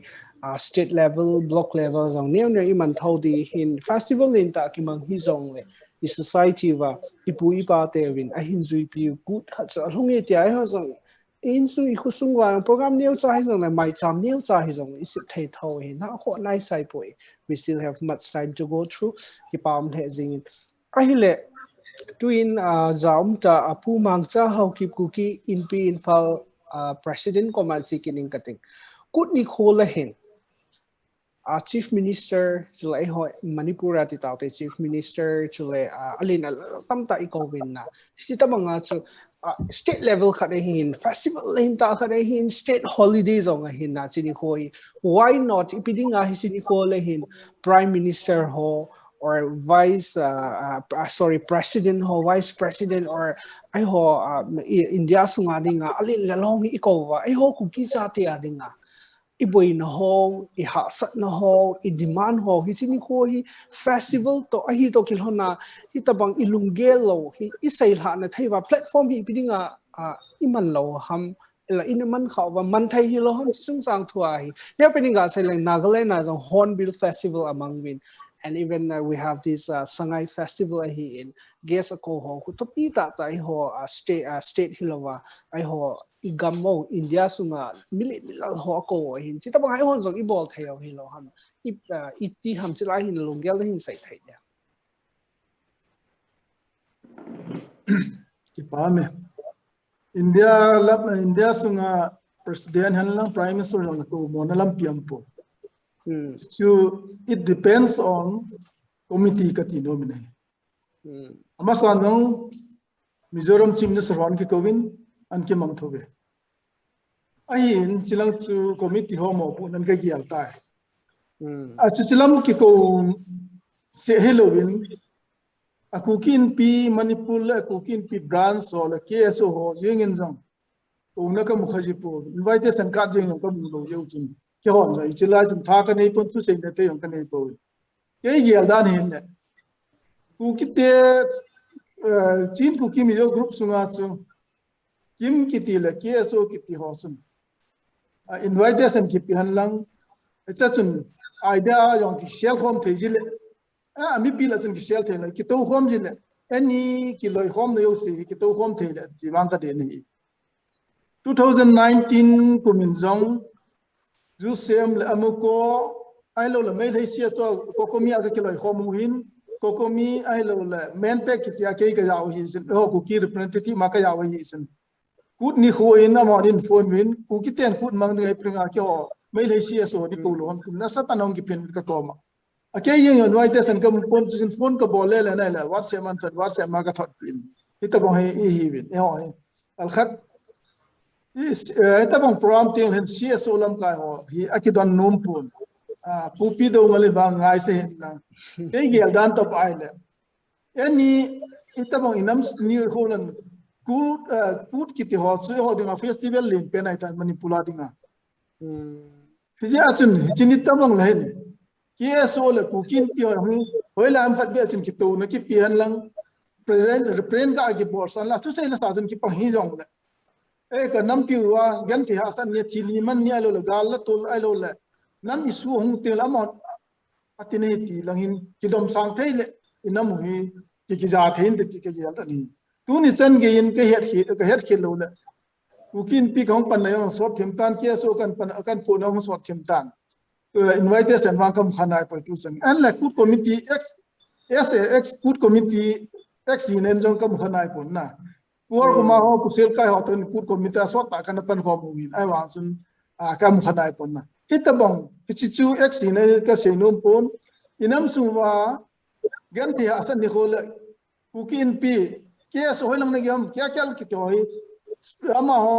state level block level zong ne ne iman thau di hin festival in ta ki mang hi zong le I society wa ipu ipa te win a hin zui pi good kha cha hung e ti ai ho zong in su I khusung wa program neu cha hi zong le mai cham neu cha hi zong is thai thau hin na ho nai sai poi we still have much time to go through ki pam the jing in a hi le twin zaum ta apu mangcha how ki kuki in pi infal president komal sikining kating kut ni khola hin chief minister chulai ho Manipur ati taute chief minister chule alin tamta I kovin na sita manga chu state level khade hin festival hin ta khade hin state holidays ong hin na chini khoi why not ipidinga hi chini khole hin prime minister ho or president ho vice president or ai ho India sunga dinga alin lalong ikowa ai ho kuki chati adinga iboi na ho I hasat na ho I demand ho hi chini ho hi festival to hi to kilhona hi tabang ilunggelo hi isai la na thaiwa platform hi pidinga iman lo ham la in man khawa man thai hi lo hon sung sang thua hi ne peninga sai like Nagaland na jong hornbill festival among win and even we have this Sangai festival hi in guess ko ho to pi ta ho state hilowa ai ho igamo India sunga milal ho ko hin chita bang ai hon jong I bol thai hi lo ham iti ham chila hin longgel hin sai thai ya ki pa me India sunga president hanlang prime minister lang ko mo na lam piam po so it depends on committee ka nominate ama sanong Mizoram chief minister ron ki kovin an ki mang thobe ain chilang chu committee ho mo pu nan ka gial tai chu chilam ki ko se helowin akukin pi Manipur la akukin pi branch ho la KSO ho jingin jong una ka mukhaji po invitation card jing ka mu lo yeu jing ke hon la ichila jum tha ka nei pon chu se ne te yong ka nei po ke gial dan hin ne ku kite chin ku kim yo group sunga chu kim kiti la KSO kiti ho sun invitation ki pi han lang cha chun idea yong ki shell home thejile mi pi la chun ki shell thela ki to home jile any ki loi home no yo se ki to home thela ji wang ka de ni 2019 kumin zong ju sem le amuko ai lo la mai thai sia so kokomi aka ki loi home hin kokomi ai lo la men pe ki tia ke ka yaw hi sin ho ku ki representative ma ka yaw hi sin kut ni kho in na mon in phone win ku ki ten kut mang ngai pringa ki ho mai thai sia so ni ko lo hom na sa tanong ki pen ka koma ake yin yon wai te san ka pon sin phone ka bol le na la WhatsApp man thot WhatsApp ma ka thot pin ita bo hi win e ho al khat is ta bang program ting hen CSO lam kai ho hi akidon nom pun pupi do ngali ba ngai se hen na ke gel dan top ai le any ita bang inam ni holan kut kiti ho su ho dinga festival lim pe nai tan manipula dinga fiji asun chini ta bang lain CSO le kukin pi ho hoi lam khat be chin ki to na ki pi han lang represent ka ki bor san la su sei la sa jun ki pa hi jong le e ka nam pi wa gan ti ha san ne chili man ni alo le gal la tul alo le nam isu hung te la mon atine ti langin ki dom sang thei le inam hi ki ja thein de ki ya ta ni tu ni san ge in ka het lo le kukin pi khong pan na yong sot thim tan kia so kan pan kan po na hong sot thim tan invitation wa kam khanai pa tu san an la kut committee SAX kut committee X inen jong kam khanai pon na por kuma ho kusel kai ho ton kut committee so ta kan pan khom win ai wang sun kam khanai pon na itabong kichu X inen ka senum pon inam suwa gan ti asan ni khol kukin pi ke so holang na gyam kya kyal ki toy ama ho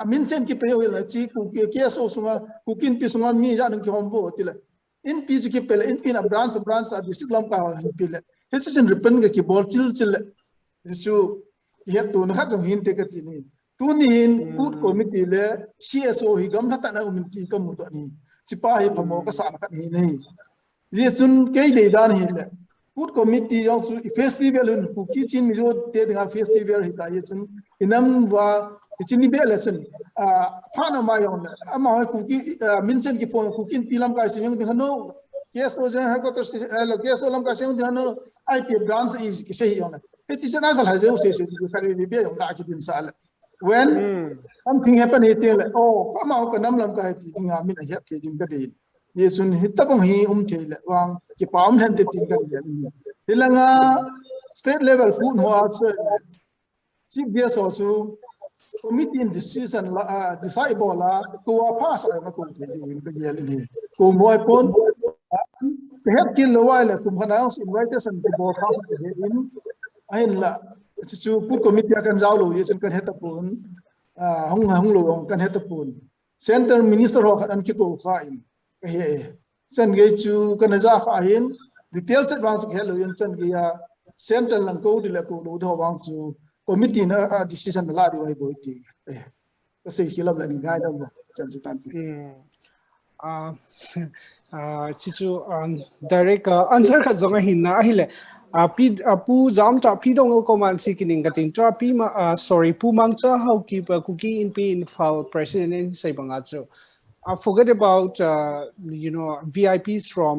amin chen ki pe ho la chi ku ke so sunga kukin pi sunga mi ja nang ki hom bo tile in pi ki pe in pi na branch a district lam ka ho pi le hesitation ripen ga ki bol chil chu ye tu na kha jong hin te ka ti ni tu ni in kut committee le CSO hi gam na ta na umin ti kam mu to ni sipa hi pamo ka sa na ka ni nei ye sun ke de dan hi le kut committee yang su festival un kuki chin mi jo te dinga festival hi ta ye sun inam wa chin ni be le sun pha na ma yong ama ho kuki min chen ki pon kukin pilam ka sing ding no yes o jan ha ko to lo yes o lam ka sing ding no IP branch is ki sei yong it is na gal ha je se se ki khari ni be yong da ki din sal when something happen it le oh ama ho ka nam lam ka ti dinga min a ya ti din ka de ye sun hitabong hi thele wang ki pam hen te tin kan ya hilanga state level pun ho so chief guest also committee in decision decide bola ko pass ma ko te win ka ya ni ko moi pon het kin lo wa le kum khana us invitation to bo kham in ain la chu put committee kan jaw lo ye sun kan het pon hung lo kan het pon center minister ho khan ki ko kha in he chen ge chu kan za kha hin details set wang chu hello yin chen ge ya central lang ko de la ko lo do wang chu committee na decision la di wai boi ti ka sei hilam la ni gai da mo chen chu tan chichu direct answer kha zonga hinna ahile pu jam cha pi dong ko man sikining kating cha pi ma sorry pu mang cha how keep cookie in pi in file president sai banga chu forget about VIPs from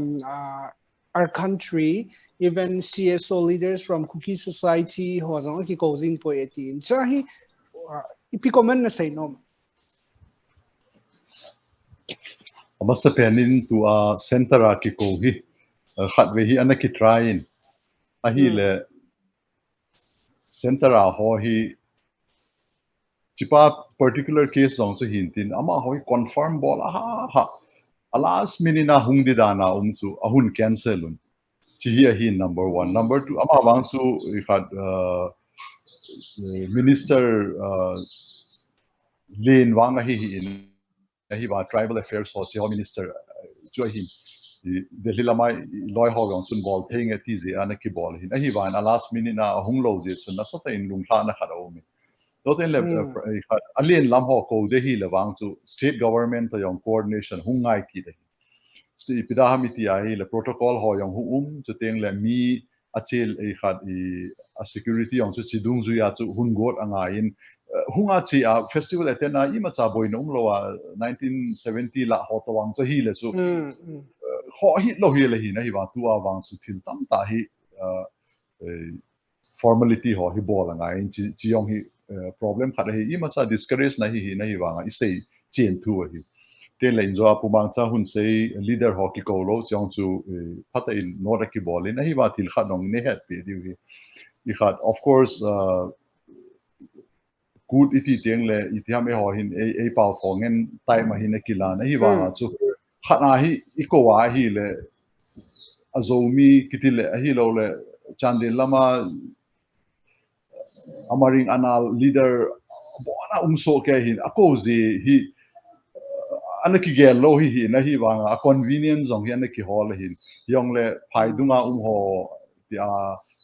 our country, even CSO leaders from Kuki society who are only causing poetry. Jahi, ipi comment na say no. Masa penin tu center ki ko hi khat ve hi anaki train ahi le center ho hi chipa particular case song so hintin ama hoi confirm bol ha last minute na hung di dana chu ahun cancel un chi hi number 1 number 2 ama wang su khat minister lane wang hi in hi ba tribal affairs ho chi minister chu hi Delhi lama loy ho gong sun ball thing at tizi anaki ball hin hi ba na last minute na hung lo je sun na sota in lung thla na khada omi not in le alien lam ho ko de hi le wang chu state government to yong coordination hungai ki de sti pida hamiti ai le protocol ho yong chu teng le mi achil e khat a security yong chu chidung zu ya chu hun got anga in hunga chi a festival atena ima cha boin lo 1970 la ho to wang chu hi le chu ho hi lo hi le hi na hi wa tu a wang chu thil tam ta hi formality ho hi bol anga in chi yong hi problem khat hi ima cha discourage na hi wanga isei chen thu hi te le injo apu bang cha hun sei leader ho ki ko lo chong chu phata in nora ki bol in hi wa thil khat nong ne het pe di hi khat of course good iti teng le itiam e ho hin e pau fongen tai ma hin ki la na hi wanga chu khana hi ikowa hi le azomi kitile hi lo le chandel lama amaring anal leader bona so ke hin ako zi hi anaki gel lo hi na hi wanga convenience zong hi anaki hol hin yong le phai dunga ho tia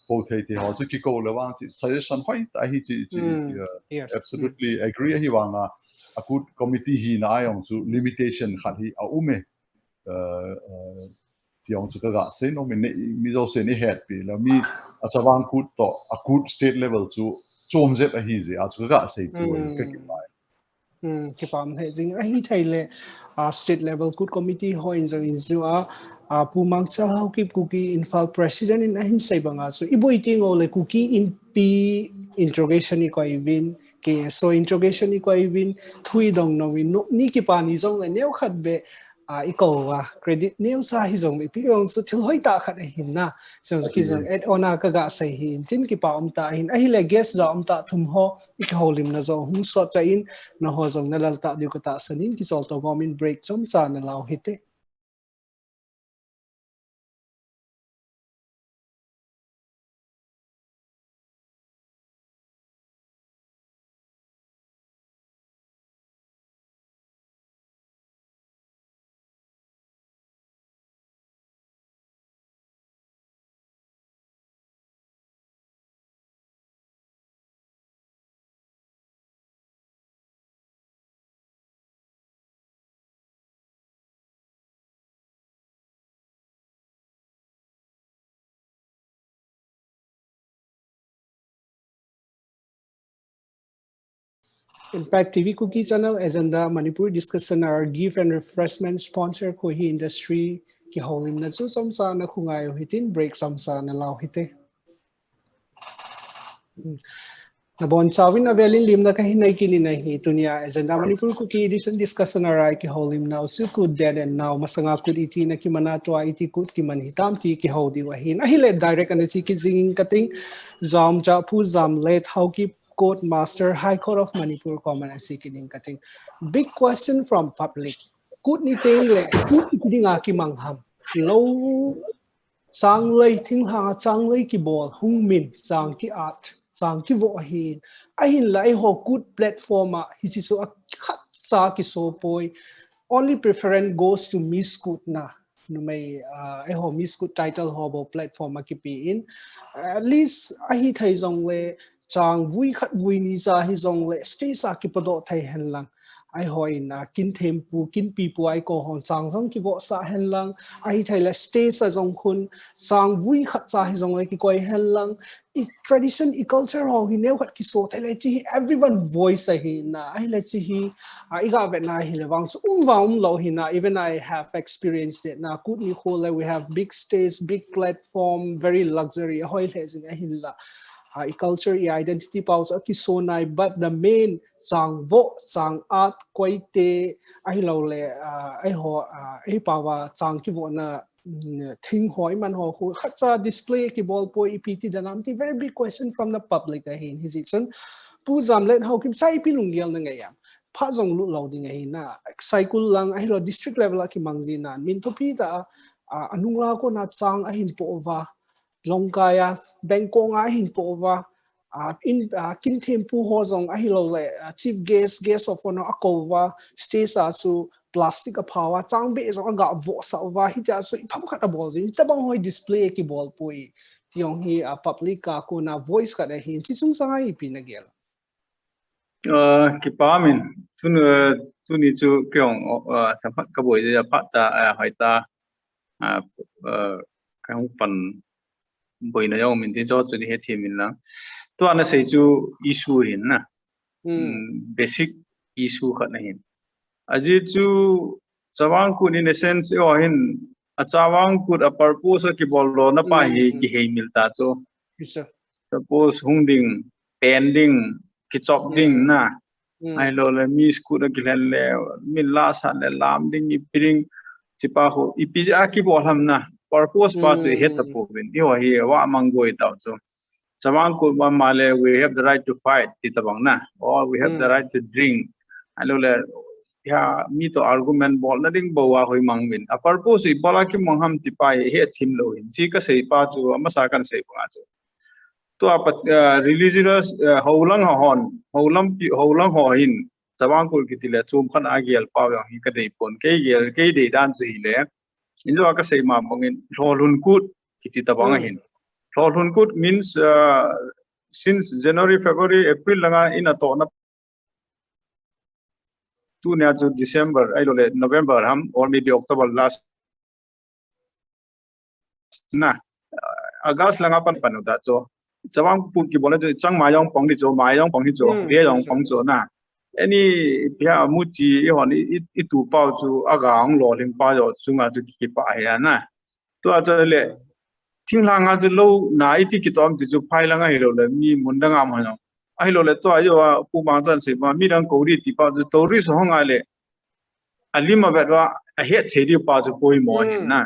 po thei te ho chi ko le wang chi suggestion hoi ta hi chi Yes. absolutely agree hi wanga akut committee hi na yong chu limitation khat hi a ume tiong chu ka se no mi zo se ni het pi la mi achawang kut to akut state level chu chom zep a hi zi a chu ka se tu ka ki bai Ki pam he jing a hi thai le state level good committee ho in jong in zu a pumang cha hau ki Kuki infal president in a hin sai banga so iboi ting o le Kuki in p interrogation i ko win ke so interrogation i ko win thui dong no win no ni ki pa ni jong le neu khat be iko credit neu sa hi jong pi ong su thil hoi ta khat hin na so ki jong et ona ka ga sai hin tin ki pa om ta hin a hi le guest za om ta thum ho ik holim na zo hung so ta in na ho zong na lal ta di ko ta sanin ki sol to gomin break chom cha na law hite Impact TV Kuki channel agenda Manipur discussion our gift and refreshment sponsor ko hi industry ki holim na chu samsa na khungai hitin break samsa na law hite na bon chawin na velin lim na kahin nai kini na hi tunia agenda Manipur Kuki edition discussion arai ki holim na chu ku dead and now masanga ku iti na ki mana to iti ku ki man hitam ti ki hodi wa hin a hi le direct an chi ki jing kating zam cha pu zam let how ki Court Master High Court of Manipur Common and Seeking cutting. Big question from public. Could ni ting le could ipiding aki mangham. Low sang lay ting ha sang lay ki ball hung min sang ki art sang ki vo hin. Ahin lai ho good platform hi so a khat sa ki so poi. Only preference goes to Miss Good na. No may ho Miss Good title hobo platform akipi in. At least ahi thai zong le chang vui khat vui ni za hi zong le stay sa ki podo thai hen lang ai hoi na kin them pu kin pi pu ai ko hon chang zong ki vo sa hen lang ai thai la stay sa zong khun sang vui khat sa hi zong le ki koi hen lang I tradition I culture ho hi neu khat ki so thai le chi everyone voice hi na ai le chi hi I ga vet na hi le wang so lo hi na even I have experienced it na kut ni ko le we have big stage big platform very luxury hoi le jing a hin la culture identity pause ki so nai but the main sang vo sang art koi te ai lo le ai ho ai pawa sang ki vo na thing hoi man ho khu khacha display ki ball po ept danam ti very big question from the public hin his ison pu zam let how kim sai pi lungial na ngaya pha zong lu lo ding ai na cycle lang ai lo district level ki mangji na min thopi da anungla ko na chang a hin po wa Longkaya Bangkok a hin po wa in kin tempu ho zong a hilo le chief guest of honor akova stay sa chu plastic a power chang be zo ga vo sa wa hi ja so pham khat a bol jin tabang hoi display ki bol pui tiong hi a public ka ko na voice ka da hin chi chung sa ai pi na gel ki pamin tuni chu kyong thapat ka boi ja pa cha haita kang pan boi na yong min ti cho chu ni he thimin la to ana sei chu issue hin na basic issue khat na hin aji chu chawang kun in a sense yo hin a chawang kun a purpose ki bol lo na pa hi ki he milta chu suppose hunding pending ki chop ding na ai lo le mi school ki le min la sa le lam ding ipiring chipa ho ipija ki bol ham na purpose pa chu het ta po bin yo hi wa mangoi ta chu chawang kun ma male we have the right to fight ti tabang na or we have the right to drink ai lo le ya mi to argument bol na ding bo wa hoi mangmin a purpose I bola ki mongham ti pai he thim lo hin chi ka sei pa chu ama sa kan sei pa chu ตัว religious ฮาวลังหอหินสว่างกุลกิติเลจุมขันอาเกียลปาวยองฮิกระเดปนเกยเกียลเกยเดด้านสิเลอินโดก็เสมาบงอินรอลุนกุดกิติตะบังหินรอลุนกุด means since January February April langa in a to na tu ne to December I don't know November ham or maybe October last na August langa pan da cho Jawang pu ki bola chang ma yong pong di cho ma yong pong hi cho re yong pong cho na any pia mu ji i hon i tu pao chu agang lo ling pa yo sunga tu ki pa ya na to a to le thing la nga tu lo na I ti ki tom ti chu phai la nga hi lo le mi mun da nga ma yo ai lo le to ayo pu ma tan se ma mi dang ko ri ti pa tu to ri so nga le ali ma ba wa a he the ri pa chu koi mo ni na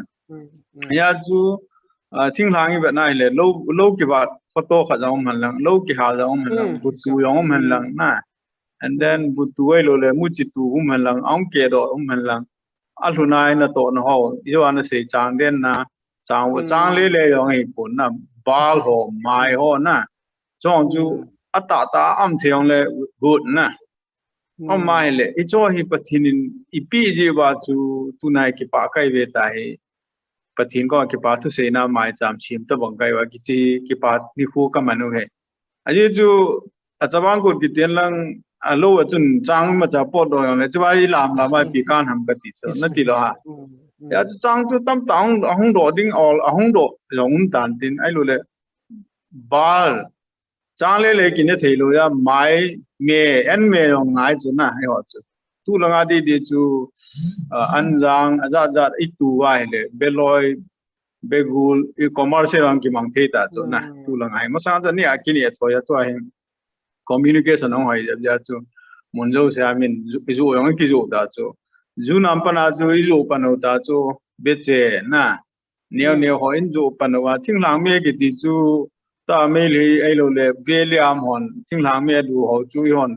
ya chu thing la ngi ba na le lo ki ba photo kha jaw man lang lo ki ha jaw man lang butu yong man lang na and then butu ai lo le mu chi tu man lang ong ke do man lang alunai na to no ho yo an se chang den na chang le yong hi pun na bal ho mai ho na chong ju ata am theong le good na om mai le I cho hi pathinin ipi je ba chu tunai ki pa kai ve ta hi pathin ko ki pa thu se na mai cham chim to bang kai wa ki pa ni khu ka manu he aje ju achawang ko ki ten lang alo chun chang ma cha po do le chwai lam la ma pi kan ham ka ti so na ti lo ha ya chang chu tam tang ahung do ding all ahung do long tan tin ai lo le bal chang le ki ne thei lo ya mai me en me yong ngai chu na ai ho chu tu la nga di chu anjang aja itu wa le beloi begul e-commerce ang ki mang theta chu na tu la ngai ma sa ni akini thoya to ai communication ong hai ja chu monjo se amin ju yong ki ju da chu ju nam pa na chu ju pa no da chu beche na neo ho in ju pa no wa thing lang me ki ti chu ta me le ai lo le ve am hon thing lang me du ho chu hon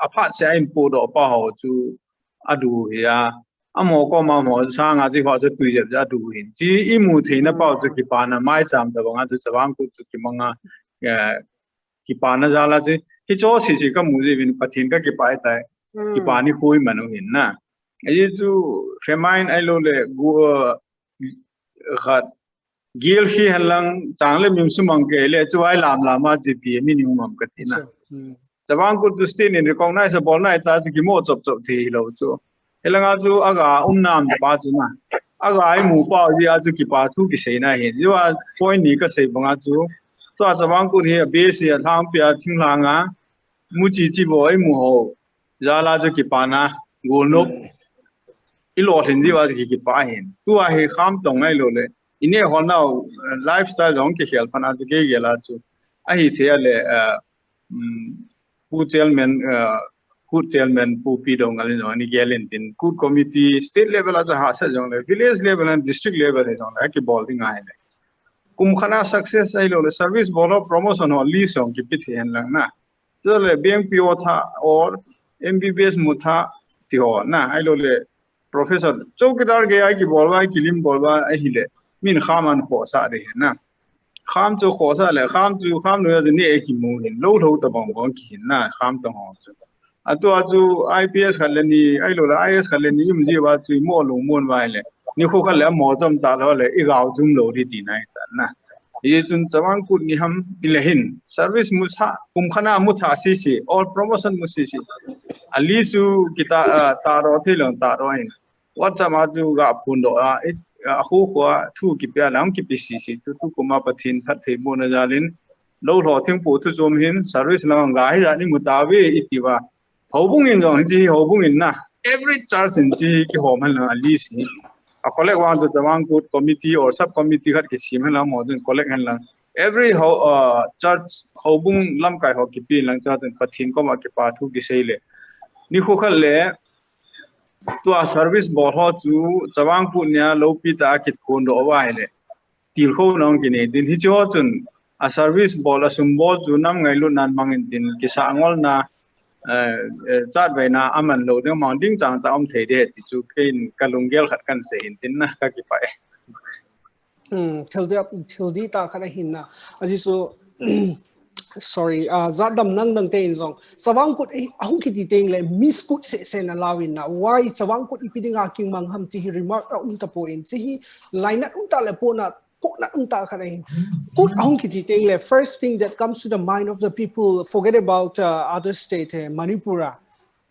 apart se in po do pa ho chu adu ya amo ko ma mo sa nga ji ho chu tu je ja du hin ji I mu the na pa chu ki pa na mai cham da nga chu chawang ku chu ki manga ki pa na jala ji hi cho si ka mu ji bin pathin ka ki pa ta ki pa ni khoi manu hin na ai chu famine ai lo le gu khat gil khi halang changle mim su mang ke le chuai lam ma ji pi minimum ka ti na Jawang ku tu stin in recognizable na ta ki mo chop thi lo chu helanga chu aga nam da ba chu na aga ai mu pa ji a chu ki pa thu ki sei na hin yo a point ni ka sei banga chu to jawang ku hi be si a thang pya thing la nga mu chi bo ai mu ho ya la chu ki pa na go no I lo hin ji wa ki pa hin tu a he kham tong ai lo le ine ho na lifestyle jong ki khel phana chu ke ge la chu a hi the le Good tellman pu pi dong ali no ni gelin tin good committee state level as ha sa jong le village level and district level he jong le ki bowling ai le kum khana success ai lo le service bolo promotion ho li song ki pi then lang na to le bmpo tha or mbbs mu tha ti ho na ai lo le professor chowkidar ge ai ki bolwa kilim bolwa ai hi le min khaman kho sa de na kham chu kho sa le kham no ya ni e ki mu hin lo tho ta bang bang ki na kham ta ho chu atu IPS khalani ai lo la IS khalani yum ji wa chu mo lo mon wa le ni kho khal le mo cham ta lo le I gaw jum lo ri ti nai ta na ye chun chawang ku ni ham ilahin service mu sa kum khana mu tha si all promotion mu si ali su kita ta ro the long ta ro hin what sama chu ga phun do a khu khwa thu ki pya lam ki PCC tu kuma pathin phat the mo na jalin lo lo thing pu thu zum hin service na ga hi ni mutawi itiwa hobung in jong ji hobung in na every church in ji ki hom hal na ali si a collect one to jawang good committee or sub committee khat ki sim hal mo dun collect hal lang every church hobung lam kai ho ki pi lang cha den pathin ko ma ki pa thu ki seile ni khu khal le to a service bo ho chu chawang pu nya lo pi ta ki khon do wa hele til kho nong ki ne din hi cho chun a service bo la sum bo chu nam ngai lu nan mangin tin ki sa ngol na chat vai na aman lo de mong ding chang ta om the de ti chu kin kalungel khat kan se hin tin na ka ki pa thildi ta khana hinna aji so sorry zadam nang te in zong sawang kut ahung ki teng le miss kut se na lawin na why sawang kut ipidinga king mangham chi remark ta po in chi line ta le po na khana hin kut ahung ki teng le first thing that comes to the mind of the people forget about other state Manipura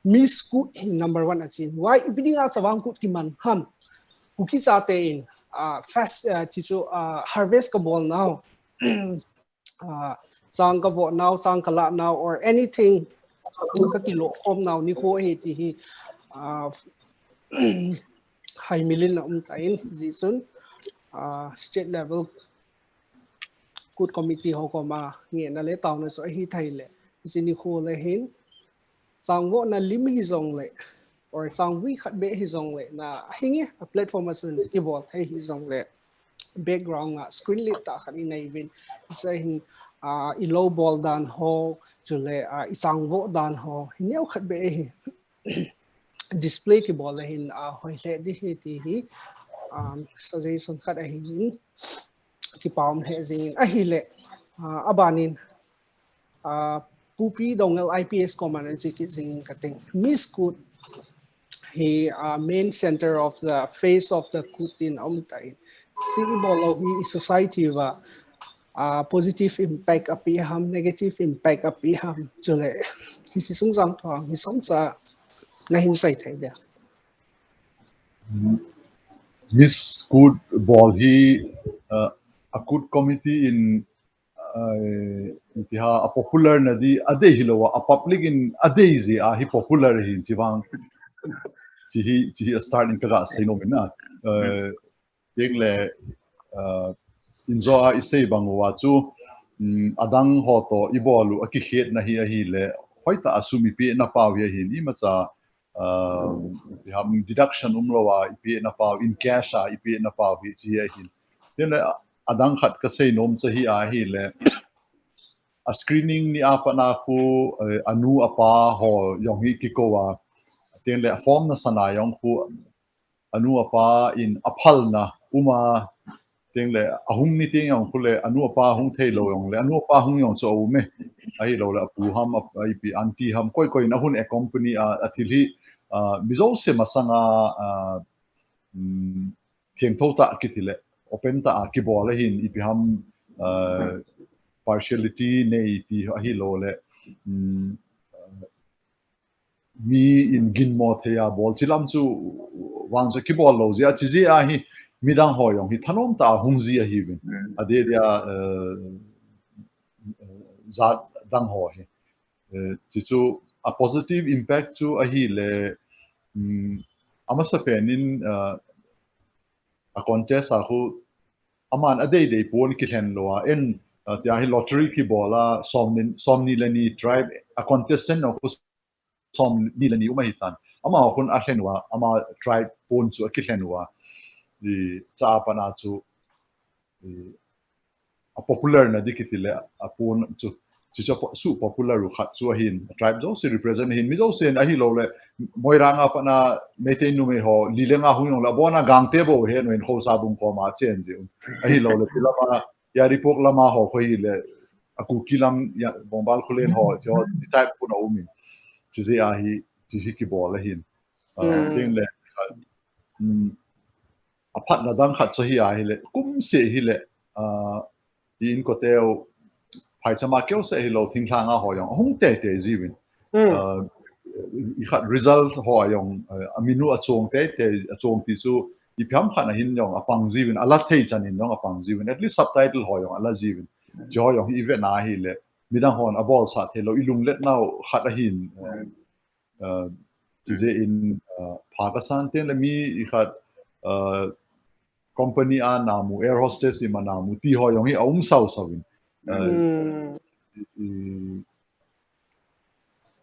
miss kut number 1 achin why ipidinga sawang kut ki mangham Kuki cha te in fast chichu harvest ka ball now sang ka vo now sang kala now or anything ka kilo hom now ni ko he ti hi hai million tain ji sun state level good committee ho ko ma nge na le taw na so hi thai le ji ni ko le hin sang vo na lim hi zong le or sang vi khat be hi zong le na hinge a platform asun ki bol thai hi zong le background screen lit ta khan in even say hin i low ball dan ho chu le i sang vo dan ho hineu khat be hi display ki ball hin hoi le di hi ti hi suggestion khat a hin ki paum he zin a hi le abanin pupi dongel IPS command ki zin kating miss good he main center of the face of the kutin omtai si bolo hi society wa positive impact api ham negative impact api ham chule hi si sung jang thong hi som cha na hin sai thai da Miss good ball he a good committee in itiha a popular na di ade hilowa a public in ade zi a hi popular hi jiwang chi start in kaga sai no mina yengle inzo a isei bangwa chu adang ho to ibolu aki khet na hi le hoita asumi pe na paw hi ni macha ham deduction umlowa ipe na paw in cash a ipe na paw hi chi hi yenle adang khat ka sei nom cha hi a hi le a screening ni apa na ku anu apa ho yong hi ki ko wa tenle form na sana yong ku anu apa in aphal na uma tengle ahum ni ting yong ku le anu apa hung thei lo yong le anu apa hung yong cho me ai lo la pu ham ai pi anti ham koi na hun e company a thili mizo se masanga thieng tho ta ki tile open ta ki bol hin ipi ham partiality nei ti hi lo le mi in gin mo thea bol chilam chu wang sa ki bol lo zia chi ji a hi midang ho yong hi thanom ta hung ji a hi bin ade dia za dang ho hi chi chu a positive impact chu a hi le amasa penin a contest a hu aman ade de pon ki hlen lo a en tia hi lottery ki bola somni lani tribe a contestant no som ni lani uma hitan ama hun a hlenwa ama tribe pon chu a ki hlenwa di cha pana chu a popular na dikitile a pon chu chu su popular ru khat chu hin tribe jo se represent hin mi jo sen a hi lo le moiranga pana mete nu me ho lilenga hu la bona gangte bo he no en ho sa bum ko ma chen ji a hi lo le tilama ya ripok lama ho khoi le aku kilam ya bombal khulen ho jo ti type ku no mi chi ze a hi chi ki bo la hin ting le a phat na dang khat cho hi a hi le kum se hi le in ko teo phai chama kyo se hi lo thing thang a ho yong hung te jiwin i khat result ho yong aminu a chong te chong ti chu i pham khan a hin yong apang jiwin ala thei chanin yong apang jiwin at least subtitle ho yong ala jiwin jo yong event na hi le midang hon a bol sa thelo ilung let now khat a hin ti je in Pakistan ten le mi i khat company a namu air hostess i manamu ti ho yong hi aum sau sawin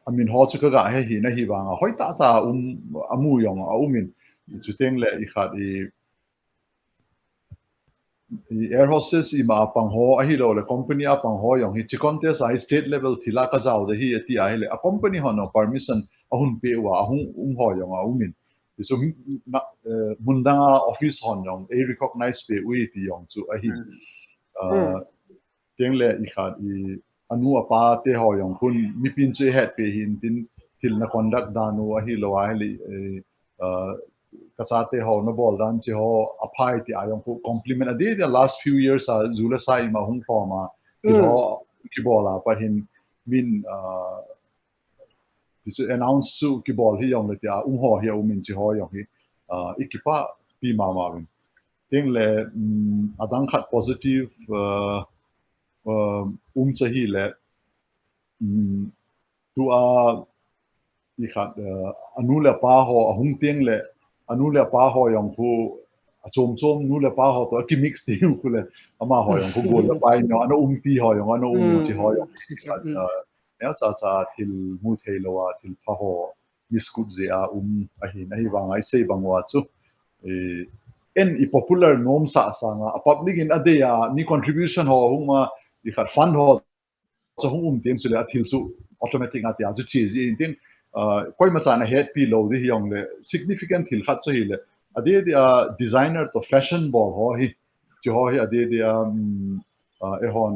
amin ho chu ka ga he hi na hi wanga hoi ta amu yong a umin chu teng le i khat i air hostess i ma pang ho a hi lo le company a pang ho yong hi chi contest a state level thila ka jaw de hi ati a le a company ho no permission a hun pe wa a hun ho yong a umin so mundanga office hon yong a recognize pe ui ti yong chu a hi tiếng lệ ikhat I anu apa te ho yong kun mi pin che het pe hin tin til na conduct danu a hi lo a li ka cha te ho no bol dan che ho apai ti ayong ku compliment ade the last few years a zula sai ma hung forma ki ho ki bola pa hin min ti announce su ki bol hi yong le tia ho hi min chi ho yong hi ikipa pi ma ma win tiếng lệ adang khat positive chahi le tu a ikhat anu le pa ho ahung tiang le anu le pa ho yong phu chom nu le pa ho to ki mix ti ku le ama ho yong phu gol le pai no anu ti ho yong anu chi ho yong ya cha til mu thei lo wa til pha ho miskut ze a a hi na hi wang ai sei bang wa chu i popular nom sa nga a public in adeya ni contribution ho huma ikhat fund ho so hum tem sule athil su automatic atia chu chi ji tin koi ma sana head pi lo di yong le significant thil khat chu hi le ade designer to fashion ball ho hi chu ho hi ade hon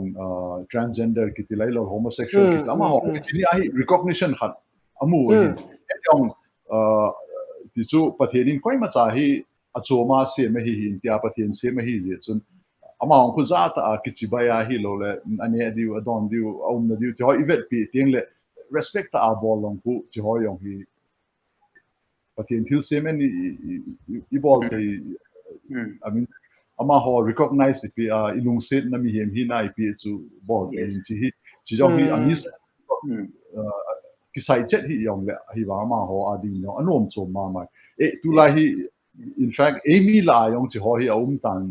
transgender ki tilai lo homosexual ki ama ho ni ai recognition khat amu hi yong ti chu patherin koi ma cha hi achoma se me hi hin tia pathen se me hi je chun ama ku za ta kichibaya hi lo le ani diu adon diu aum na diu ti ho ivet pi tiang le respect ta bol long ku ti ho yong hi pathen thil se me ni I bol te I mean ama ho recognize pi ilung set na mi hem hi na pi chu bol in chi hi chi jong hi amis ki sai chet hi yong le hi wa ma ho adi no anom chom ma mai tu la hi in fact Amy la yong chi ho hi tan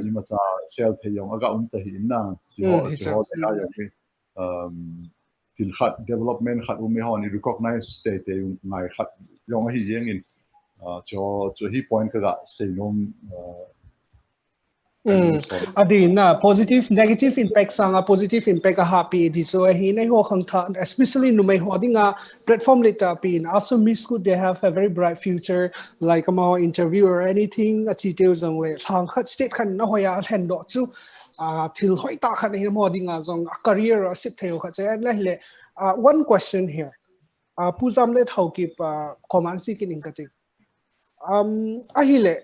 ima cha sel the yong aga ta hi na chi ho ta ya hi til khat development khat me ho ni recognize state ngai khat yong hi jeng in cho hi point ka sei nom adina positive negative impact sanga positive impact a happy di so hi nei ho khang tha especially nu mai ho dinga platform leta pin after miss school they have a very bright future like a more interview or anything a chi teu jong le thang khat state khan na hoya hen do chu thil hoi ta khan hi mo dinga jong a career or sip theu kha che le one question here puzam le thau ki command si kin ka ti ahile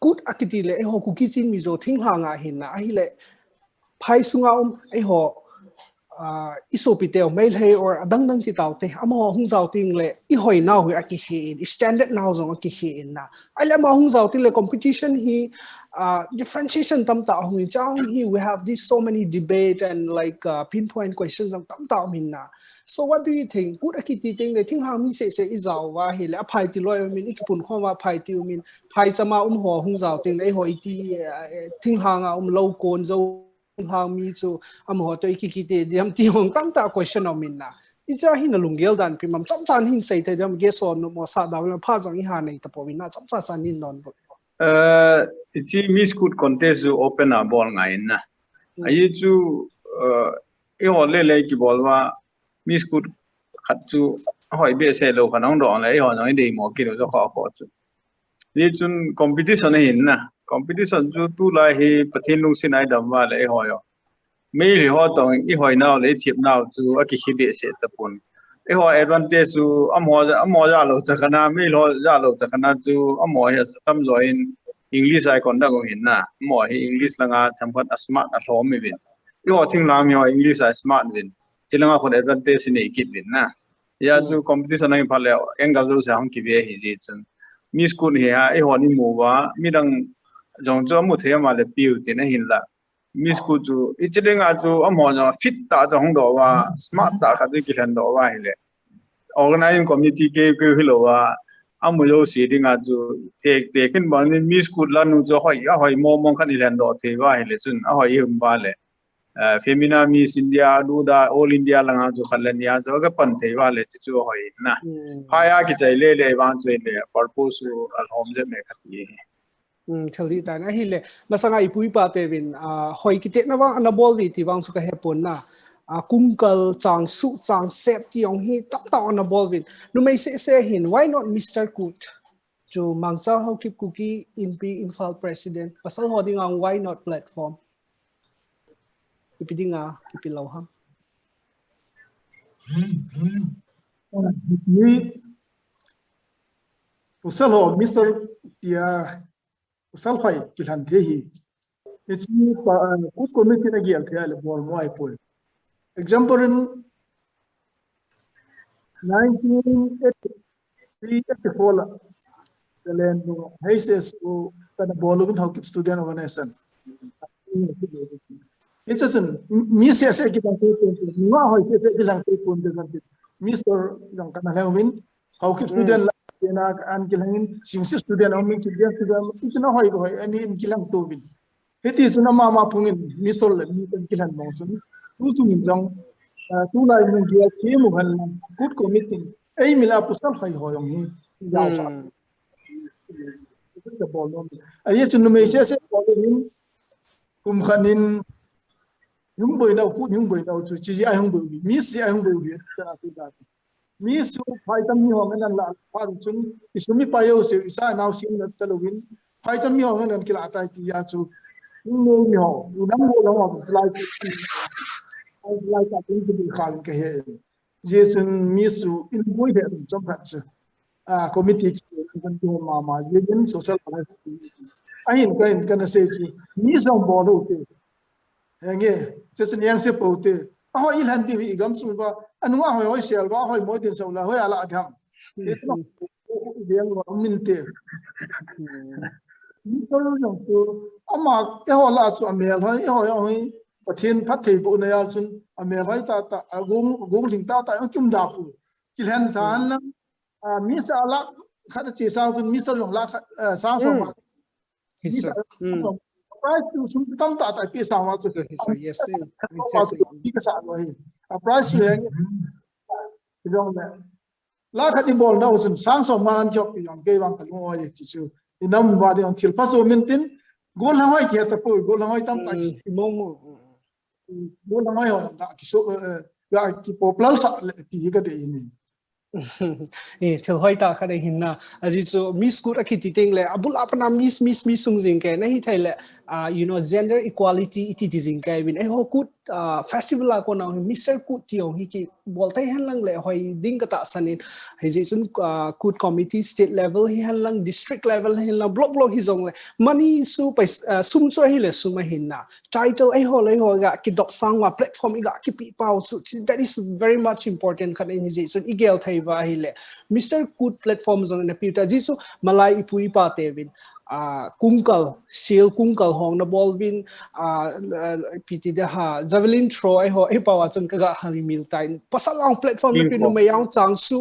good akiti le ho Kuki chin mi zo thing hanga hin na hi le phai sunga ho isopite mail he or adang dang ti taute amo hung zau ting le I hoi now we aki he standard now zo aki he na ale ma hung zau ti le competition hi differentiation tam ta hung chang hi we have this so many debate and like pinpoint questions tam ta min na so what do you think good akiti ting le thing hang mi se izau wa hi le phai ti loi min ikipun kho wa phai ti min phai chama ho hung zau ting le hoi ti thing hanga lo kon zo hang mi chu ho to ki te diam ti hong tam ta question of min na icha hin lungel dan primam cham chan hin sei te jam ge so no mo sa da pha jang I ha nei ta po na cham cha chan hin non ichi miss good contest open a ball ngai na ai chu ho le ki bol wa miss good khat chu hoi be se lo khanong do le ho noi dei mo ki ro jo kho chu ni chun competition hin na competition chu tu la hi pathin lung sin ai dam wa le ho yo me ri ho tong I hoi now le chip now chu a ki hi be se ta pun ho advantage chu amo ja lo cha kana me lo ja lo cha kana chu amo he tam join English ai kon da go hin na mo hi English langa tham khat smart a hlom mi win ho thing lam yo English ai smart win chilanga kon advantage ni kit win na ya chu competition ai phale engal jo sa hang ki be hi ji chun mi school he ha ho ni mo wa mi dang jong jo mu the ma le piu ti na hin la mi school chu ichilenga chu amo jo fit ta jong do wa smart ta kha ki han do wa hi le organizing committee ke hi lo wa amu yo si dinga chu te kin ba ni mi school la nu jo hoi mo mong khan ilan do the wa hi le chun a hoi hum ba le femina miss India duda all India langa chu khalan ya jo ga pan the wa le chu hoi na phaya ki chai le wang chai le purpose al home je me khati thali ta na hi le masanga ipui pa te win hoi ki te na wang ana bol ri ti wang su ka hepon na kungkal chang su chang sep ti ong hi tap ta on a ball win nu mai se hin why not Mr. Good chu mangsa how keep Kuki in P infal president pasal holding on why not platform ipidinga kipilaw ham ni usal ho Mr. Tia usal khai kilan the hi it's good committee na gial the ale bol mo ai pol example in 1984 la the land HSS o kana bolu how keep student organization it's a miss as a gitan ko ma ho se gilan ko pon de kan Mr. yang kana lewin how keep student na an kilangin sing student o ming student itna hoy hoy ani kilang to bin heti suna mama pungin Mr. le mi kilan mo sun tu sungin jong tu lai mun dia ke mu han good committee ei mila pusal khai hoyong hi yaw sa the ball no ai sunu me se ballin kum khanin nhung bơi đâu cút nhung bơi đâu chỉ ai không bơi mi si ai không bơi ta là cái đó mi su phải tâm mi hoàng nên là phải chun isu mi payo se isa nào sim na talowin phải tâm mi hoàng nên kila tai ti ya chu nhung mi ho nam bo lo ma like ka tin ki khan ke he je chun mi su in boy de chom phat chu committee ki kan tu ma je din social ai in kan se chu mi song bo do te nghe sẽ sinh yang sẽ bầu tê hỏi il handi hi gam sung ba anu hỏi sel ba hỏi moi din sau la hỏi ala dham thế nó điang wa min tê ni to long tu ama e ho la chu amel hỏi pathin phat thei bu na yal sun amel hai ta gum ling ta chum da pu kil han than la mi sa la khat chi sang sun mi sa long la sang so ma price to sum tam ta ta pi sang wa chu yes ki ka sa wa hi a price su yang jong na la khat ni bol na sun sang so man jok pi yong ke wang ka ngo ye chi chu inam wa de on thil pa so min tin gol ha hoi ke ta pu gol ha hoi tam ta mong gol ha hoi ho ta ki so ga ki popular sa ti ka de ni thil hoi ta khade hinna aji so miss good akiti ting le abul apna miss sung jing ke nahi thaile you know gender equality iti jing ke bin ho kut festival ko na Mr. Kut tiong hi ki boltai han lang le hoi ding ka ta sanin hi ji sun kut committee state level hi han lang district level hi lang block hi zong le money su sum so hi le suma hinna title ai ho ga ki dok sang wa platform ga ki pi pau that is very much important khan in ji sun igel thai ba hi le Mr. Kut platform zong na pi ta ji su malai ipui pa te bin kungkal seal kungkal hong na bolvin piti de ha javelin throw ai ho ai pawa chun ka hali mil tain pasalang platform na pinu mayang changsu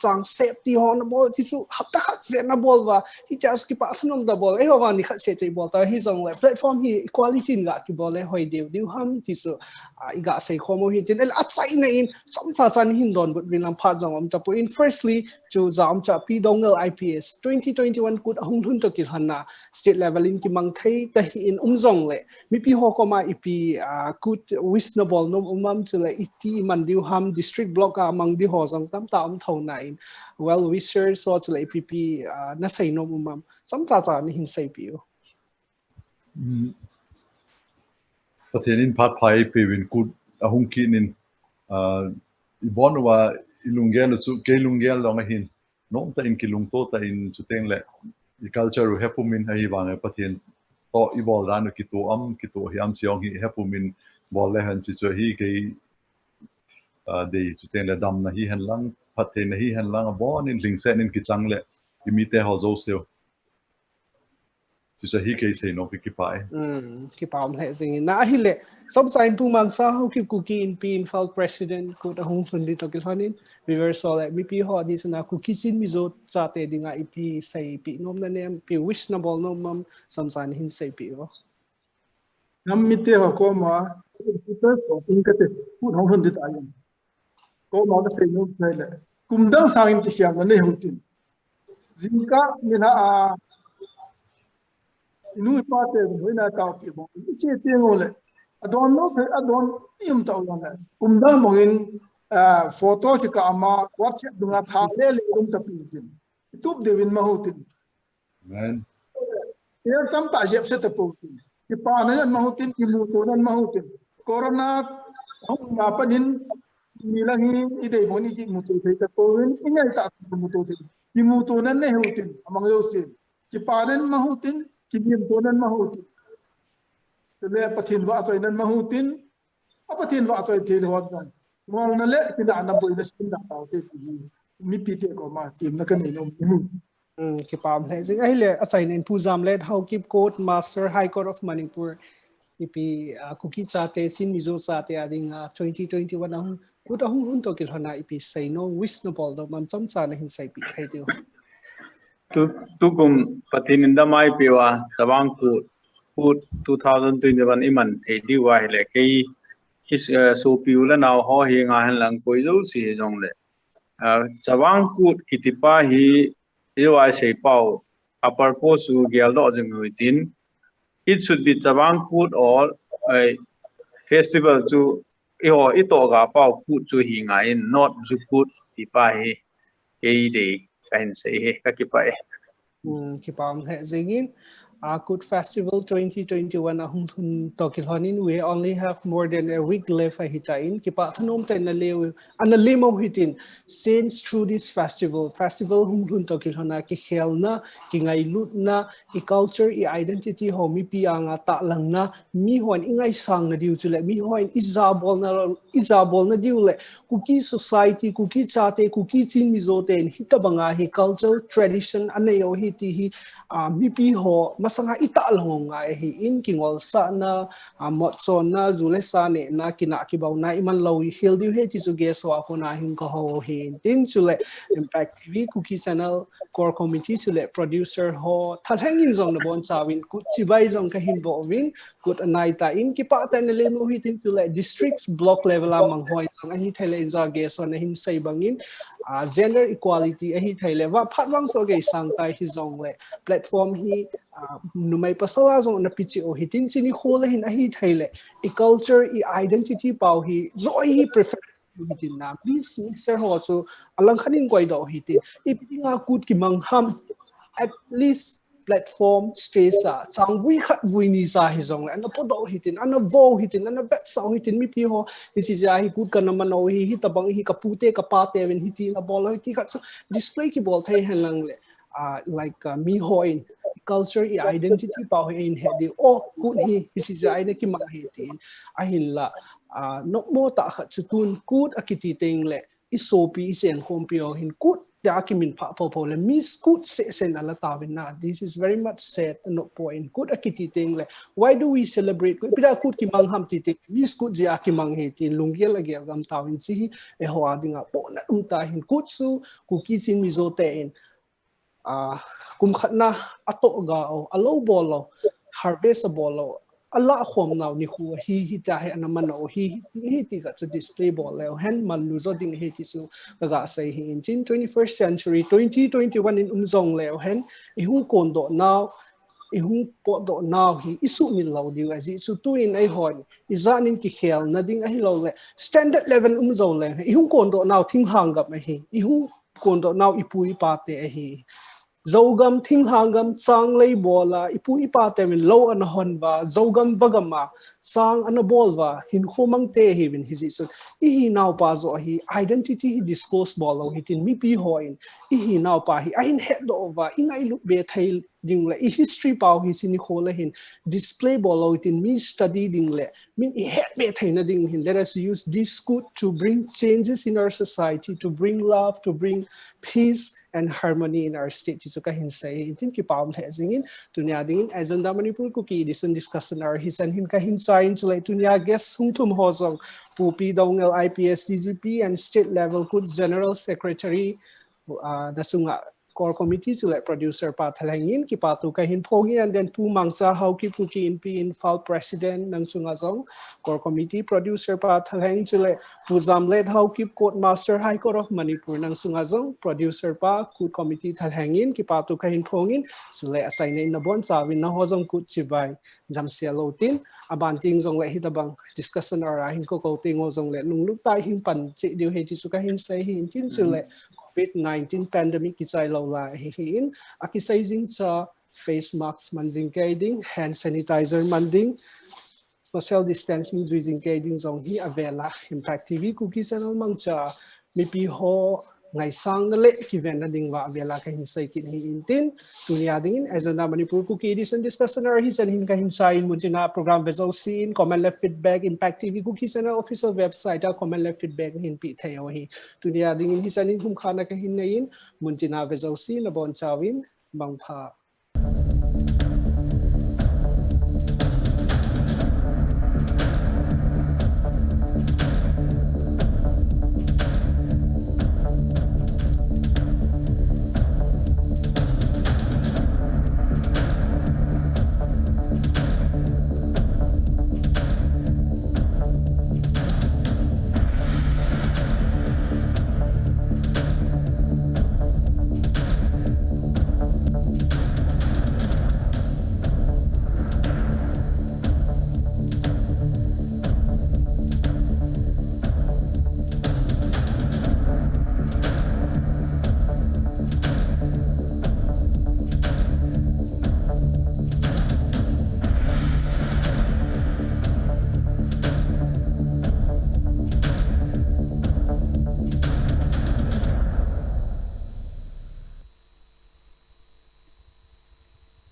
chang safety ho na bol ti chu hapta khat se na bol wa hi just ki pa thnom da bol ai ho wa ni khat se chei bol ta hi zong le platform hi equality ga ki bol ai hoi deu ham ti su iga sei khomo hi tin a chai na in som cha chan hin don but bin lam phat jong am ta po in firstly chu jam cha pi dongal IPS 2021 kut ahung thun to ki hanna state level in ki mang thai ta hi in umjong le mi pi ho ko ma ipi kut wisnable no umam chu le iti man diu ham district block a mang di ho jong tam ta thau na in well wishers so chu le ipp na sei no umam som cha ni hin sei pi pathenin phat phai pewin kut ahung ki nin ibon wa ilungel chu ke lungel lo ma hin nom ta in kilung to ta in chuteng le culture ru hepumin hai wang pathen to ibol dan ki to hi am chiong hi hepumin bol le han chi chu hi ke de chuteng le dam na hi han lang pathen na hi han lang bon in ling sen in ki chang le imite ho zo seo chỉ hi cái gì nó cái bài cái bảo hệ gì na hi lệ sắp sai pu mang sa how keep Kuki in pin file president ko da hong fundi to kilhanin reverse le mi pi ho di sana Kuki chin mi zo cha te dinga ipi sai pi nom na nem pi wish na bol nom mam sam san hin sai pi ro nam mi te ho ko ma ko tin ka te pu hong fundi ta yin ko ma da sei no le kum dang sang in ti fiam na ne hu tin zinka mi na inu pa te hoi na ta ki bo che te ngo le adon no phe adon im ta la kum dang mo in photo ki ka ma WhatsApp dunga tha le rum ta pi tin túp devin mahutin Amen. yang tam ta jep se taputin ki pa nan mahutin ki mu to nan mahutin corona hong ma panin nilangi ide boni ki mu to thei tapowin ingai ta mu to thei ki mu to nan ne hutin amang yo sin ki pa nan mahutin ki nim to nan mahutin le pathin wa choi nan mahutin apathin wa choi thil hot kan ngol na le ki da na boi na sin da ta te mi pi te ko ma tim na kan ni no ki pam le jing ai le achai nen pu jam let how keep court master high court of Manipur ipi Kuki chate sin mizo chate ading 2021 ahung kut ahung hun to kil hona ipi say no wish no bol do mam cham cha na hin sai pi thai tu tu kum pathin in da mai piwa chawang ku 2021 iman thei di wa le ke is so piula naw ho hi nga han lang koi zo si jong le chawang ku kitipa hi iwa sei pau upper po su gel do jeng huitin it should be chawang ku or a festival to ito ga pau ku chu hi nga in not zu ku ti pa hi ke de kan sei he ka ki pa ki pam he jingin Good Festival 2021 ahung thun to kil honin we only have more than a week left a hitain ki pa thanom te na lew an lemo hitin since through this festival hum thun to kil hona ki khelna ki ngai lut na I culture I identity ho mi pi anga ta lang na mi hon ingai sang na diu chule mi hon izabol na diu le Kuki society Kuki chate Kuki chin mi zo ten hitabanga hi culture tradition anayo hiti hi mi pi ho masanga ita long nga hi in kingol sa na motson na zule sa ne na kina kibaw na iman law hil diu he ti su geso ako na hin ko ho hin tin chule Impact TV Kuki channel core committee chule producer ho thalhangin zong na bon chawin ku chibai zong ka hin bo win kut anai ta in ki pa ta na le mo hitin chule district block level amang hoi zong ahi thele za geso na hin sai bangin gender equality ahi thele wa phatwang so ge sang tai hi zong le platform hi numai pasawa zong na pichi o hitin chini khole hin ahi thaile I culture I identity pau hi zoi hi prefer hitin na please Mr. Ho so alang khanin koi do hitin ipinga kut ki mangham at least platform stage sa changvui khat vui ni sa hi zong an podo hitin an vo hitin an vet sa hitin mi pi ho hi si ja hi kut kan man o hi tabang hi kapute kapate wen hitin a bol hi ti khat display ki bol thai halang le like mi hoin culture I identity pau in head o kun hi si ja ina ki ma hi tin a hin la no mo ta khat chutun kut akiti teng le isopi isen hompio hin kut ya kimin pa po le miss kut se sen ala tawin na this is very much set no point kut akiti teng le why do we celebrate kut pida kut ki mangham ti te miss kut ja ki mang he tin lungiel agel gam tawin chi e ho adinga po na ta hin kut su ku ki sin mi zo te in kum khatna ato ga o alo bolo harvest bolo ala khom naw ni khu hi ta he anaman o hi ti ga to display bol le hen man lu zo ding he ti su ga sai hi in 21st century 2021 in umzong le hen I hung kondo now I hung po do now hi isu min law diu azi su tu in ai hon izanin ki khel na ding ai lo le standard level umzong le I hung kondo now thing hang gap hi I hung kondo now ipui pa te hi Zogam thing hangam sang lay bola ipu ipa temin low an honba zogam bagama sang an bolva hin khomang te hevin hizison ihi now pa zo hi identity hi disclose bolo hitin mi pi hoin ihi now pa hi ahin head over ingai look be thail ding le history pa hi sini khole hin display bolo hitin mi study ding le min I head be thaina ding hin let us use this good to bring changes in our society to bring love to bring peace and harmony in our state so ka hin sai tin ki pam the zingin tunya ding agenda Manipur Kuki this discussion our his and him ka hin sign to like tunya guest hung tum ho zong pupi dongel IPS DGP and state level good general secretary da sunga core committee to like producer pa thalangin ki pa tu ka hin phogi and then pu mangcha how ki Kuki in p in file president nang sunga zong core committee producer pa thalang to like pu zamlet how ki court master high court of Manipur nang sunga zong producer pa ku committee thalangin ki pa tu ka hin phongin so le assign na bon sawin na ho zong ku chibai jam selo tin abanting zong le hitabang discussion ara hin ko ting ho zong le nung luk tai hin pan chi diu he chi su ka hin sai hin tin su le COVID-19 pandemic ki chai lo la hi in akisai jing cha face mask manjing kai ding hand sanitizer manding social distancing using guiding zong hi avela impact tv cookie channel mangcha mi pi ho ngai sang le ki ven na ding wa avela ka hin sai kin hi intin tunia ding as a Manipur cookie edition discussion ar hi san hin ka hin sai muntina program bezo sin comment left feedback impact tv cookie channel official website a comment left feedback hin pi thayo hi tunia ding hi san hin khum khana ka hin nein muntina bezo sin la bon chawin bangpha